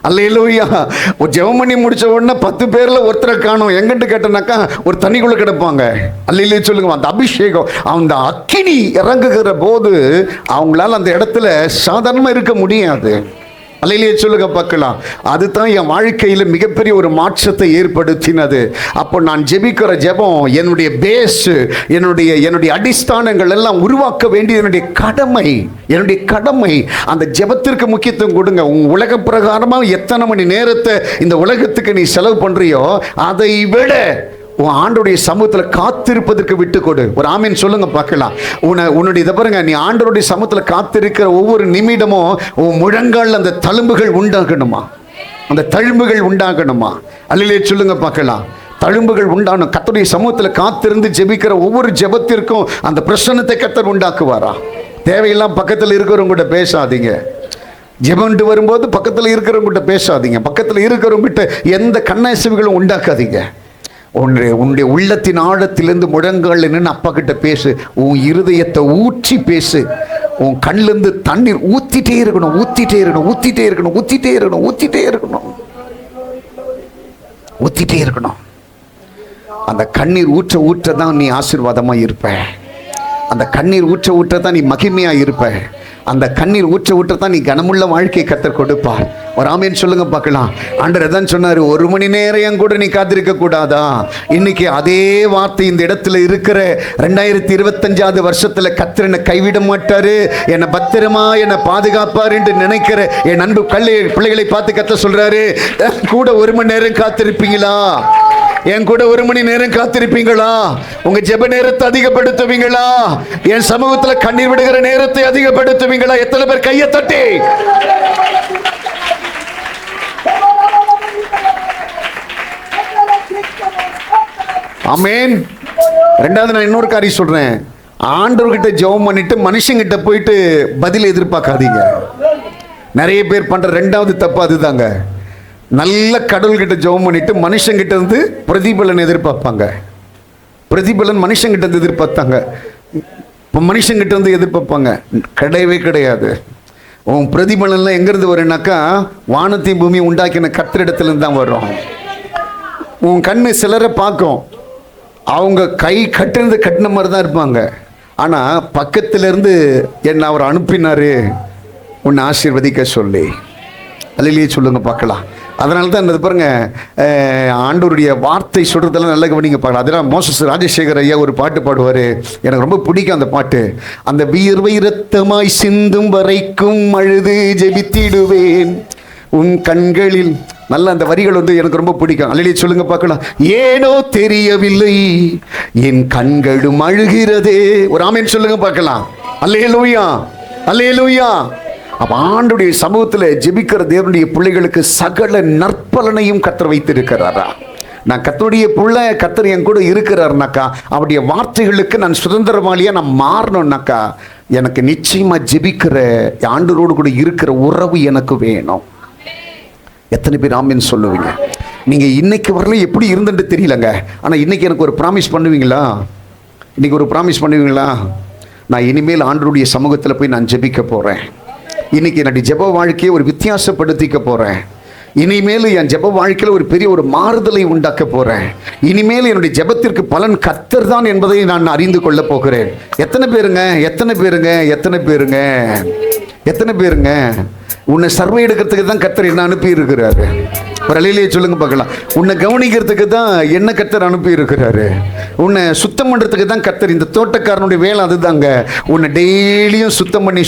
அல்லேலூயா. ஒரு ஜெபம் பண்ணி முடிச்ச உடனே 10 பேர்ல ஒருத்தரை காணும். எங்கிட்டு கேட்டனாக்கா ஒரு தண்ணிக்குள்ள கிடப்பாங்க. அல்லேலூயா சொல்லுங்க. அந்த அபிஷேகம், அந்த அக்கினி இறங்குகிற போது அவங்களால அந்த இடத்துல சாதாரணமா இருக்க முடியாது. அல்லேலூயா சொல்லுங்க பார்க்கலாம். அதுதான் என் வாழ்க்கையில் மிகப்பெரிய ஒரு மாற்றத்தை ஏற்படுத்தினது. அப்போ நான் ஜெபிக்கிற ஜெபம் என்னுடைய பேஸ், என்னுடைய அடிஸ்தானங்கள் எல்லாம் உருவாக்க வேண்டியது என்னுடைய கடமை. அந்த ஜெபத்திற்கு முக்கியத்துவம் கொடுங்க. உலக பிரகாரமாக எத்தனை மணி நேரத்தை இந்த உலகத்துக்கு நீ செலவு பண்றியோ அதை விட உன் ஆண்டோடைய சமூகத்தில் காத்திருப்பதற்கு விட்டு கொடு. ஒரு ஆமீன் சொல்லுங்க பார்க்கலாம். உன்னுடைய இதை பாருங்க, நீ ஆண்டோடைய சமூகத்தில் காத்திருக்கிற ஒவ்வொரு நிமிடமும் உன் முழங்கால் அந்த தழும்புகள் உண்டாகணுமா, அந்த தழும்புகள் உண்டாகணுமா? அல்லேலூயா சொல்லுங்க பார்க்கலாம். தழும்புகள் உண்டாகணும். கர்த்தருடைய சமூகத்தில் காத்திருந்து ஜெபிக்கிற ஒவ்வொரு ஜெபத்திற்கும் அந்த பிரசன்னத்தை கர்த்தர் உண்டாக்குவாரா? தேவையெல்லாம் பக்கத்தில் இருக்கிறவங்க கூட பேசாதீங்க. ஜெபம்ட்டு வரும்போது பக்கத்தில் இருக்கிறவங்க பேசாதீங்க. பக்கத்தில் இருக்கிறவங்கிட்ட எந்த கண்ணாசிவுகளும் உண்டாக்காதீங்க. உன்னுடைய உள்ளத்தின் ஆழத்திலிருந்து முழங்கால் நின்று அப்பா கிட்ட பேசு. உன் இருதயத்தை ஊற்றி பேசு. உன் கண்ணிலிருந்து தண்ணீர் ஊத்திட்டே இருக்கணும், ஊத்திட்டே இருக்கணும், ஊத்திட்டே இருக்கணும், ஊத்திட்டே இருக்கணும், ஊத்திட்டே இருக்கணும், ஊத்திட்டே இருக்கணும். அந்த கண்ணீர் ஊற்ற ஊற்ற தான் நீ ஆசீர்வாதமா இருப்ப. அந்த கண்ணீர் ஊற்ற ஊற்ற தான் நீ மகிமையா இருப்ப. அந்த கண்ணீர் ஊற்ற ஊற்ற தான் நீ கனமுள்ள வாழ்க்கையை கர்த்தர் கொடுப்பார். ஒரு ஆமீன் சொல்லுங்க பார்க்கலாம். ஆண்டவர் எதான் சொன்னாரு? 1 மணி நேரம் கூட நீ காத்திருக்க கூடாதா? இன்னைக்கு அதே வார்த்தை இந்த இடத்துல இருக்கிற 2025 வருஷத்துல கர்த்தர் என்னை கைவிட மாட்டாரு, என்னை பத்திரமா என்னை பாதுகாப்பார் என்று நினைக்கிற என் அன்பு பிள்ளைகளை பார்த்து கர்த்தர் சொல்றாரு, கூட 1 மணி நேரம் காத்திருப்பீங்களா? என் கூட 1 மணி நேரம் காத்திருப்பீங்களா? உங்க ஜெப நேரத்தை அதிகப்படுத்துவீங்களா? என் சமூகத்தில் கண்ணீர் விடுகிற நேரத்தை அதிகப்படுத்துவீங்களா? எத்தனை பேர் கையை தட்டி ஆமென். ரெண்டாவது நான் இன்னொரு காரியம் சொல்றேன். ஆண்டவர்கிட்ட ஜெபம் பண்ணிட்டு மனுஷங்கிட்ட போயிட்டு பதில் எதிர்பார்க்காதீங்க. நிறைய பேர் பண்ற ரெண்டாவது தப்பு அதுதாங்க. நல்ல கடவுள்கிட்ட ஜெபம் பண்ணிட்டு மனுஷங்கிட்ட இருந்து பிரதிபலன் எதிர்பார்ப்பாங்க. பிரதிபலன் மனுஷங்கிட்ட இருந்து எதிர்பார்த்தாங்க, இப்போ மனுஷங்கிட்ட இருந்து எதிர்பார்ப்பாங்க. கிடையவே கிடையாது. உன் பிரதிபலன்லாம் எங்கிருந்து வரும்னாக்கா வானத்தையும் பூமியை உண்டாக்கின கர்த்தரிடத்திலிருந்து தான் வரும். உன் கண்ணு சிலரை பார்க்கும், அவங்க கை கட்டின மாதிரி தான் இருப்பாங்க. ஆனால் பக்கத்திலிருந்து என்ன அவர் அனுப்பினாரு உன்னை ஆசீர்வதிக்க சொல்லி. அல்லேலூயா சொல்லுங்க பார்க்கலாம். அதனால தான் என்னது பாருங்க, ஆண்டவருடைய வார்த்தை சொல்றதெல்லாம் நல்ல கவனிங்க பார்க்கலாம். அதெல்லாம் மோசஸ் ராஜசேகர் ஐயா ஒரு பாட்டு பாடுவார், எனக்கு ரொம்ப பிடிக்கும் அந்த பாட்டு. அந்த வியர்வை இரத்தமாய் சிந்தும் வரைக்கும் அழுது ஜெபித்திடுவேன் உன் கண்களில். நல்ல அந்த வரிகள் எனக்கு ரொம்ப பிடிக்கும். அல்லேலூயா சொல்லுங்க பார்க்கலாம். ஏனோ தெரியவில்லை என் கண்களும் அழுகிறதே. ஒரு ஆமென் சொல்லுங்க பார்க்கலாம். அல்லேலூயா, அல்லேலூயா. அப்ப ஆண்டவருடைய சமூகத்தில் ஜெபிக்கிற தேவனுடைய பிள்ளைகளுக்கு சகல நற்பலனையும் கர்த்தர் வைத்திருக்கிறாரா? நான் கர்த்தருடைய பிள்ளை, கர்த்தர் என் கூட இருக்கிறாருனாக்கா, அவருடைய வார்த்தைகளுக்கு நான் சுதந்திரவாளியா நான் மாறணும்னாக்கா எனக்கு நிச்சயமா ஜெபிக்கிற ஆண்டவரோடு கூட இருக்கிற உறவு எனக்கு வேணும். எத்தனை பேர் ஆமென் சொல்லுவீங்க? நீங்க இன்னைக்கு வரல எப்படி இருந்துட்டு தெரியலங்க, ஆனா இன்னைக்கு எனக்கு ஒரு ப்ராமிஸ் பண்ணுவீங்களா? இன்னைக்கு ஒரு ப்ராமிஸ் பண்ணுவீங்களா? நான் இனிமேல் ஆண்டவருடைய சமூகத்தில் போய் நான் ஜெபிக்க போறேன். இன்னைக்கு என்னுடைய ஜெப வாழ்க்கையை ஒரு வித்தியாசப்படுத்திக்க போறேன். இனிமேல் என் ஜெப வாழ்க்கையில் ஒரு பெரிய ஒரு மாறுதலை உண்டாக்க போறேன். இனிமேல் என்னுடைய ஜெபத்திற்கு பலன் கர்த்தர் தான் என்பதை நான் அறிந்து கொள்ள போகிறேன். எத்தனை பேருங்க, எத்தனை பேருங்க, எத்தனை பேருங்க, எத்தனை பேருங்க உன்னை சர்வே எடுக்கிறதுக்கு தான் கர்த்தர் என்ன அனுப்பி இருக்கிறாரு? ஒரு அலையிலேயே சொல்லுங்க பார்க்கலாம். உன்னை கவனிக்கிறதுக்கு தான் என்ன கர்த்தர் அனுப்பி இருக்கிறாரு. உன்னை சுத்தம் பண்ணுறதுக்கு தான் கர்த்தர். இந்த தோட்டக்காரனுடைய வேலை அதுதாங்க. உன்னை டெய்லியும் சுத்தம் பண்ணி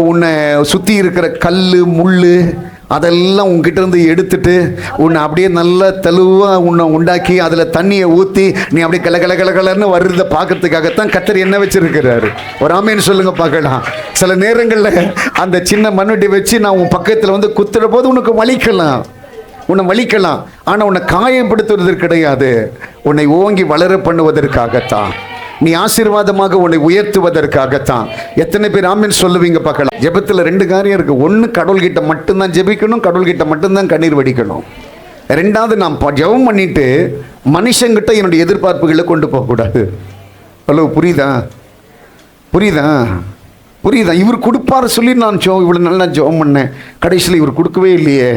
உன்னை சுற்றி இருக்கிற கல் முள் அதெல்லாம் உங்ககிட்ட இருந்து எடுத்துட்டு உன்னை அப்படியே நல்லா தெளிவாக உன்னை உண்டாக்கி அதில் தண்ணியை ஊற்றி நீ அப்படியே கலன்னு வர்றதை பார்க்கறதுக்காகத்தான் கர்த்தர் என்ன வச்சிருக்கிறாரு. ஒரு ஆமேன்னு சொல்லுங்க பார்க்கலாம். சில நேரங்களில் அந்த சின்ன மண்வெட்டி வச்சு நான் உன் பக்கத்தில் குத்துற போது உனக்கு உன்னை வலிக்கலாம். ஆனால் உன்னை காயப்படுத்துவதற்கு கிடையாது, உன்னை ஓங்கி வளர பண்ணுவதற்காகத்தான், நீ ஆசீர்வாதமாக உன்னை உயர்த்துவதற்காகத்தான். எத்தனை பேர் ஆமென் சொல்லுவீங்க பார்க்கலாம். ஜெபத்தில் 2 காரியம் இருக்கு. ஒன்று, கடவுள்கிட்ட மட்டும்தான் ஜெபிக்கணும், கடவுள்கிட்ட மட்டும்தான் கண்ணீர் வடிக்கணும். ரெண்டாவது, நான் ஜெபம் பண்ணிட்டு மனுஷங்கிட்ட என்னுடைய எதிர்பார்ப்புகளை கொண்டு போகக்கூடாது. ஹலோ, புரியுதா? புரியுதா? இவர் கொடுப்பாரு சொல்லி நான் இவ்வளவு நல்லா ஜெபம் பண்ணேன், கடைசியில் இவர் கொடுக்கவே இல்லையே.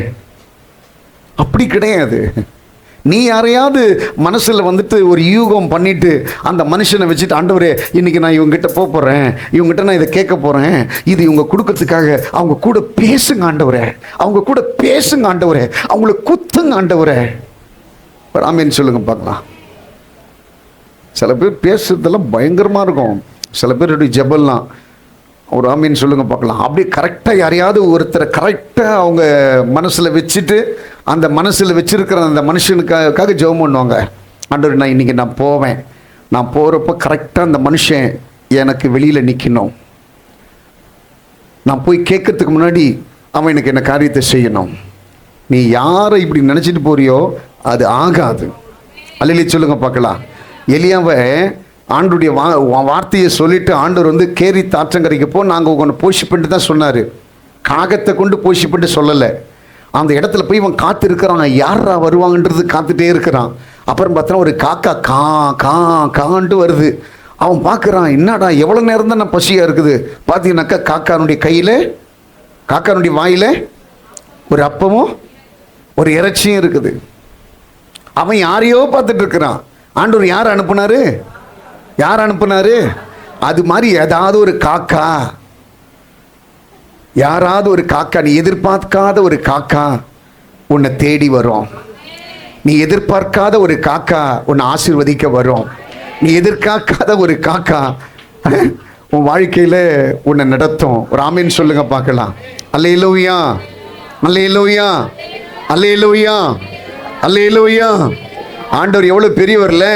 அப்படி கிடையாது. நீ யாரையாவது மனசில் வந்துட்டு ஒரு யூகம் பண்ணிட்டு அந்த மனுஷனை வச்சுட்டு, ஆண்டவரே இன்னைக்கு நான் இவங்ககிட்ட போகிறேன், இவங்ககிட்ட நான் இதை கேட்க போகிறேன், இது இவங்க கொடுக்கறதுக்காக அவங்க கூட பேசுங்க ஆண்டவரே, அவங்க கூட பேசுங்க ஆண்டவரே, அவங்கள குத்துங்க ஆண்டவரே. ஆமீன் சொல்லுங்க பார்க்கலாம். சில பேர் பேசுறதெல்லாம் பயங்கரமாக இருக்கும். சில பேருடைய ஜெபம்லாம் ஒரு ஆமீன் சொல்லுங்க பார்க்கலாம். அப்படியே கரெக்டாக யாரையாவது ஒருத்தரை கரெக்டாக அவங்க மனசில் வச்சுட்டு அந்த மனசில் வச்சிருக்கிற அந்த மனுஷனுக்காக ஜெபம் பண்ணுவாங்க. ஆண்டவர் நான் இன்றைக்கி நான் போவேன், நான் போகிறப்ப கரெக்டாக அந்த மனுஷன் எனக்கு வெளியில் நிற்கணும், நான் போய் கேட்கறதுக்கு முன்னாடி அவன் எனக்கு என்ன காரியத்தை செய்யணும். நீ யாரை இப்படி நினச்சிட்டு போறியோ அது ஆகாது. அல்லேலூயா சொல்லுங்க பார்க்கலாம். எலியாவை ஆண்டுடைய வார்த்தையை சொல்லிட்டு ஆண்டவர் வந்து கேரி தாற்றங்கரைக்கு போ, நாங்கள் உங்களை போஷிப்பிட்டு தான் சொன்னார். காகத்தை கொண்டு போஷிப்பிட்டு சொல்லலை. அந்த இடத்துல போய் இவன் காத்து இருக்கிறான், யாரா வருவாங்கன்றது காத்துட்டே இருக்கிறான். அப்புறம் பார்த்தோன்னா ஒரு காக்கா கா கா கான்ட்டு வருது. அவன் பார்க்குறான், என்னடா எவ்வளோ நேரம் தான் நான் பசியாக இருக்குது. பார்த்தீங்கன்னாக்கா காக்கானுடைய கையில், காக்கானுடைய வாயில் ஒரு அப்பமும் ஒரு இறைச்சியும் இருக்குது. அவன் யாரையோ பார்த்துட்டு இருக்கிறான். ஆண்டவர் யார் அனுப்புனாரு? யார் அனுப்புனாரு? அது மாதிரி ஏதாவது ஒரு காக்கா, யாராவது ஒரு காக்கா, நீ எதிர்பார்க்காத ஒரு காக்கா உன்னை தேடி வரும். நீ எதிர்பார்க்காத ஒரு காக்கா உன்னை ஆசீர்வதிக்க வரும். நீ எதிர்பார்க்காத ஒரு காக்கா உன் வாழ்க்கையில் உன்னை நடத்தும். ஒரு ஆமீன் சொல்லுங்க பார்க்கலாம். அல்லேலூயா, அல்லேலூயா, அல்லேலூயா, அல்லேலூயா. ஆண்டவர் எவ்வளோ பெரியவர்ல.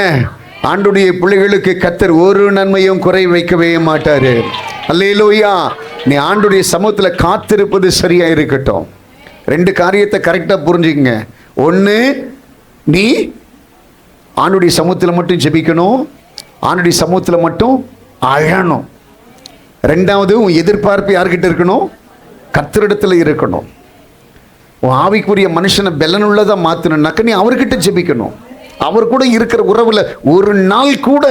ஆண்டுடைய பிள்ளைகளுக்கு கர்த்தர் ஒரு நன்மையும் குறை வைக்கவே மாட்டாரு. அல்லேலூயா. நீ ஆண்டுடைய சமூகத்தில் காத்திருப்பது சரியா இருக்கட்டும். ரெண்டு காரியத்தை கரெக்டாக புரிஞ்சுக்கங்க. ஒன்று, நீ ஆண்டுடைய சமூகத்தில் மட்டும் ஜெபிக்கணும், ஆண்டுடைய சமூகத்தில் மட்டும் அழணும். ரெண்டாவது, உன் எதிர்பார்ப்பு யார்கிட்ட இருக்கணும்? கர்த்தரிடத்தில் இருக்கணும். உன் ஆவிக்குரிய மனுஷனை பெலனுள்ளதாக மாற்றணுன்னாக்க நீ அவர்கிட்ட ஜெபிக்கணும். அவர் கூட இருக்கிற உறவில் ஒரு நாள் கூட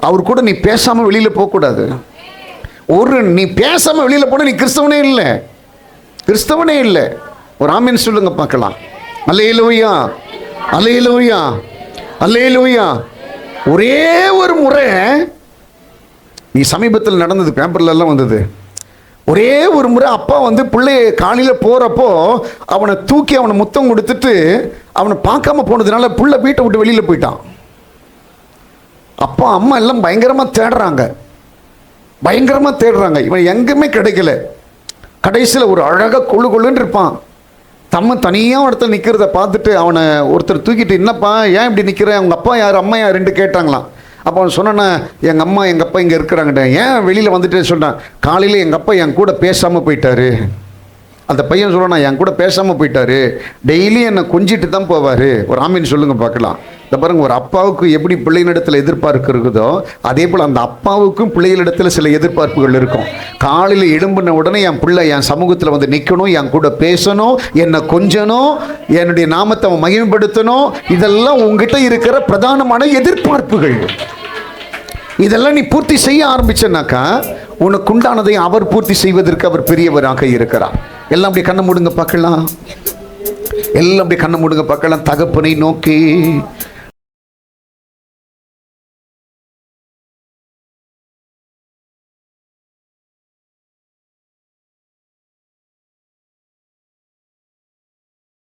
அவர் கூட நீ பேசாமல் வெளியில் போகக்கூடாது. நீ பேசாமல் வெளியில் போன நீ கிறிஸ்தவனே இல்லை, கிறிஸ்தவனே இல்லை. ஒரு ஆமீன் சொல்லுங்க பார்க்கலாம். அல்லேலூயா, அல்லேலூயா, அல்லேலூயா. ஒரே ஒரு முறை நீ சமீபத்தில் நடந்தது, பேப்பர்லாம் வந்தது. ஒரே ஒரு முறை அப்பா வந்து பிள்ளைய காலையில் போகிறப்போ அவனை தூக்கி அவனை முத்தம் கொடுத்துட்டு அவனை பார்க்காம போனதுனால பிள்ளை வீட்டை விட்டு வெளியில் போயிட்டான். அப்பா அம்மா எல்லாம் பயங்கரமாக தேடுறாங்க, பயங்கரமாக தேடுறாங்க. இவன் எங்கேயுமே கிடைக்கல. கடைசியில் ஒரு அழகாக கொழு கொழுன்னு இருப்பான். தனியாக ஒருத்தர் நிற்கிறத பார்த்துட்டு அவனை ஒருத்தர் தூக்கிட்டு, என்னப்பா ஏன் இப்படி நிற்கிறேன், அவங்க அப்பா யார் அம்மா யார் ரெண்டு கேட்டாங்களாம். அப்போ அவன் சொன்னானே, எங்கள் அம்மா எங்கள் அப்பா இங்கே இருக்கிறாங்கட்ட. ஏன் வெளியில் வந்துட்டு சொன்னான், காலையில் எங்கள் அப்பா என் கூட பேசாமல் போயிட்டாரு. அந்த பையன் சொல்லணும், என் கூட பேசாமல் போயிட்டாரு, டெய்லி என்னை கொஞ்சிட்டு தான் போவார். ஒரு ஆமீன் சொல்லுங்க பார்க்கலாம். இந்த பாருங்க, ஒரு அப்பாவுக்கு எப்படி பிள்ளைகளிடத்தில் எதிர்பார்ப்பு இருக்குதோ அதே போல் அந்த அப்பாவுக்கும் பிள்ளைகளிடத்தில் சில எதிர்பார்ப்புகள் இருக்கும். காலையில் எழும்பின உடனே என் பிள்ளை என் சமூகத்தில் வந்து நிற்கணும், என் கூட பேசணும், என்னை கொஞ்சணும், என்னுடைய நாமத்தை அவன் மகிமைப்படுத்தணும். இதெல்லாம் உங்ககிட்ட இருக்கிற பிரதானமான எதிர்பார்ப்புகள். இதெல்லாம் நீ பூர்த்தி செய்ய ஆரம்பிச்சனாக்கா உனக்கு உண்டானதை அவர் பூர்த்தி செய்வதற்கு அவர் பெரியவராக இருக்கிறார். எல்லாம் அப்படி கண்ணை மூடுங்க பார்க்கலாம். எல்லாம் அப்படி கண்ணை மூடுங்க பார்க்கலாம். தகப்பனை நோக்கி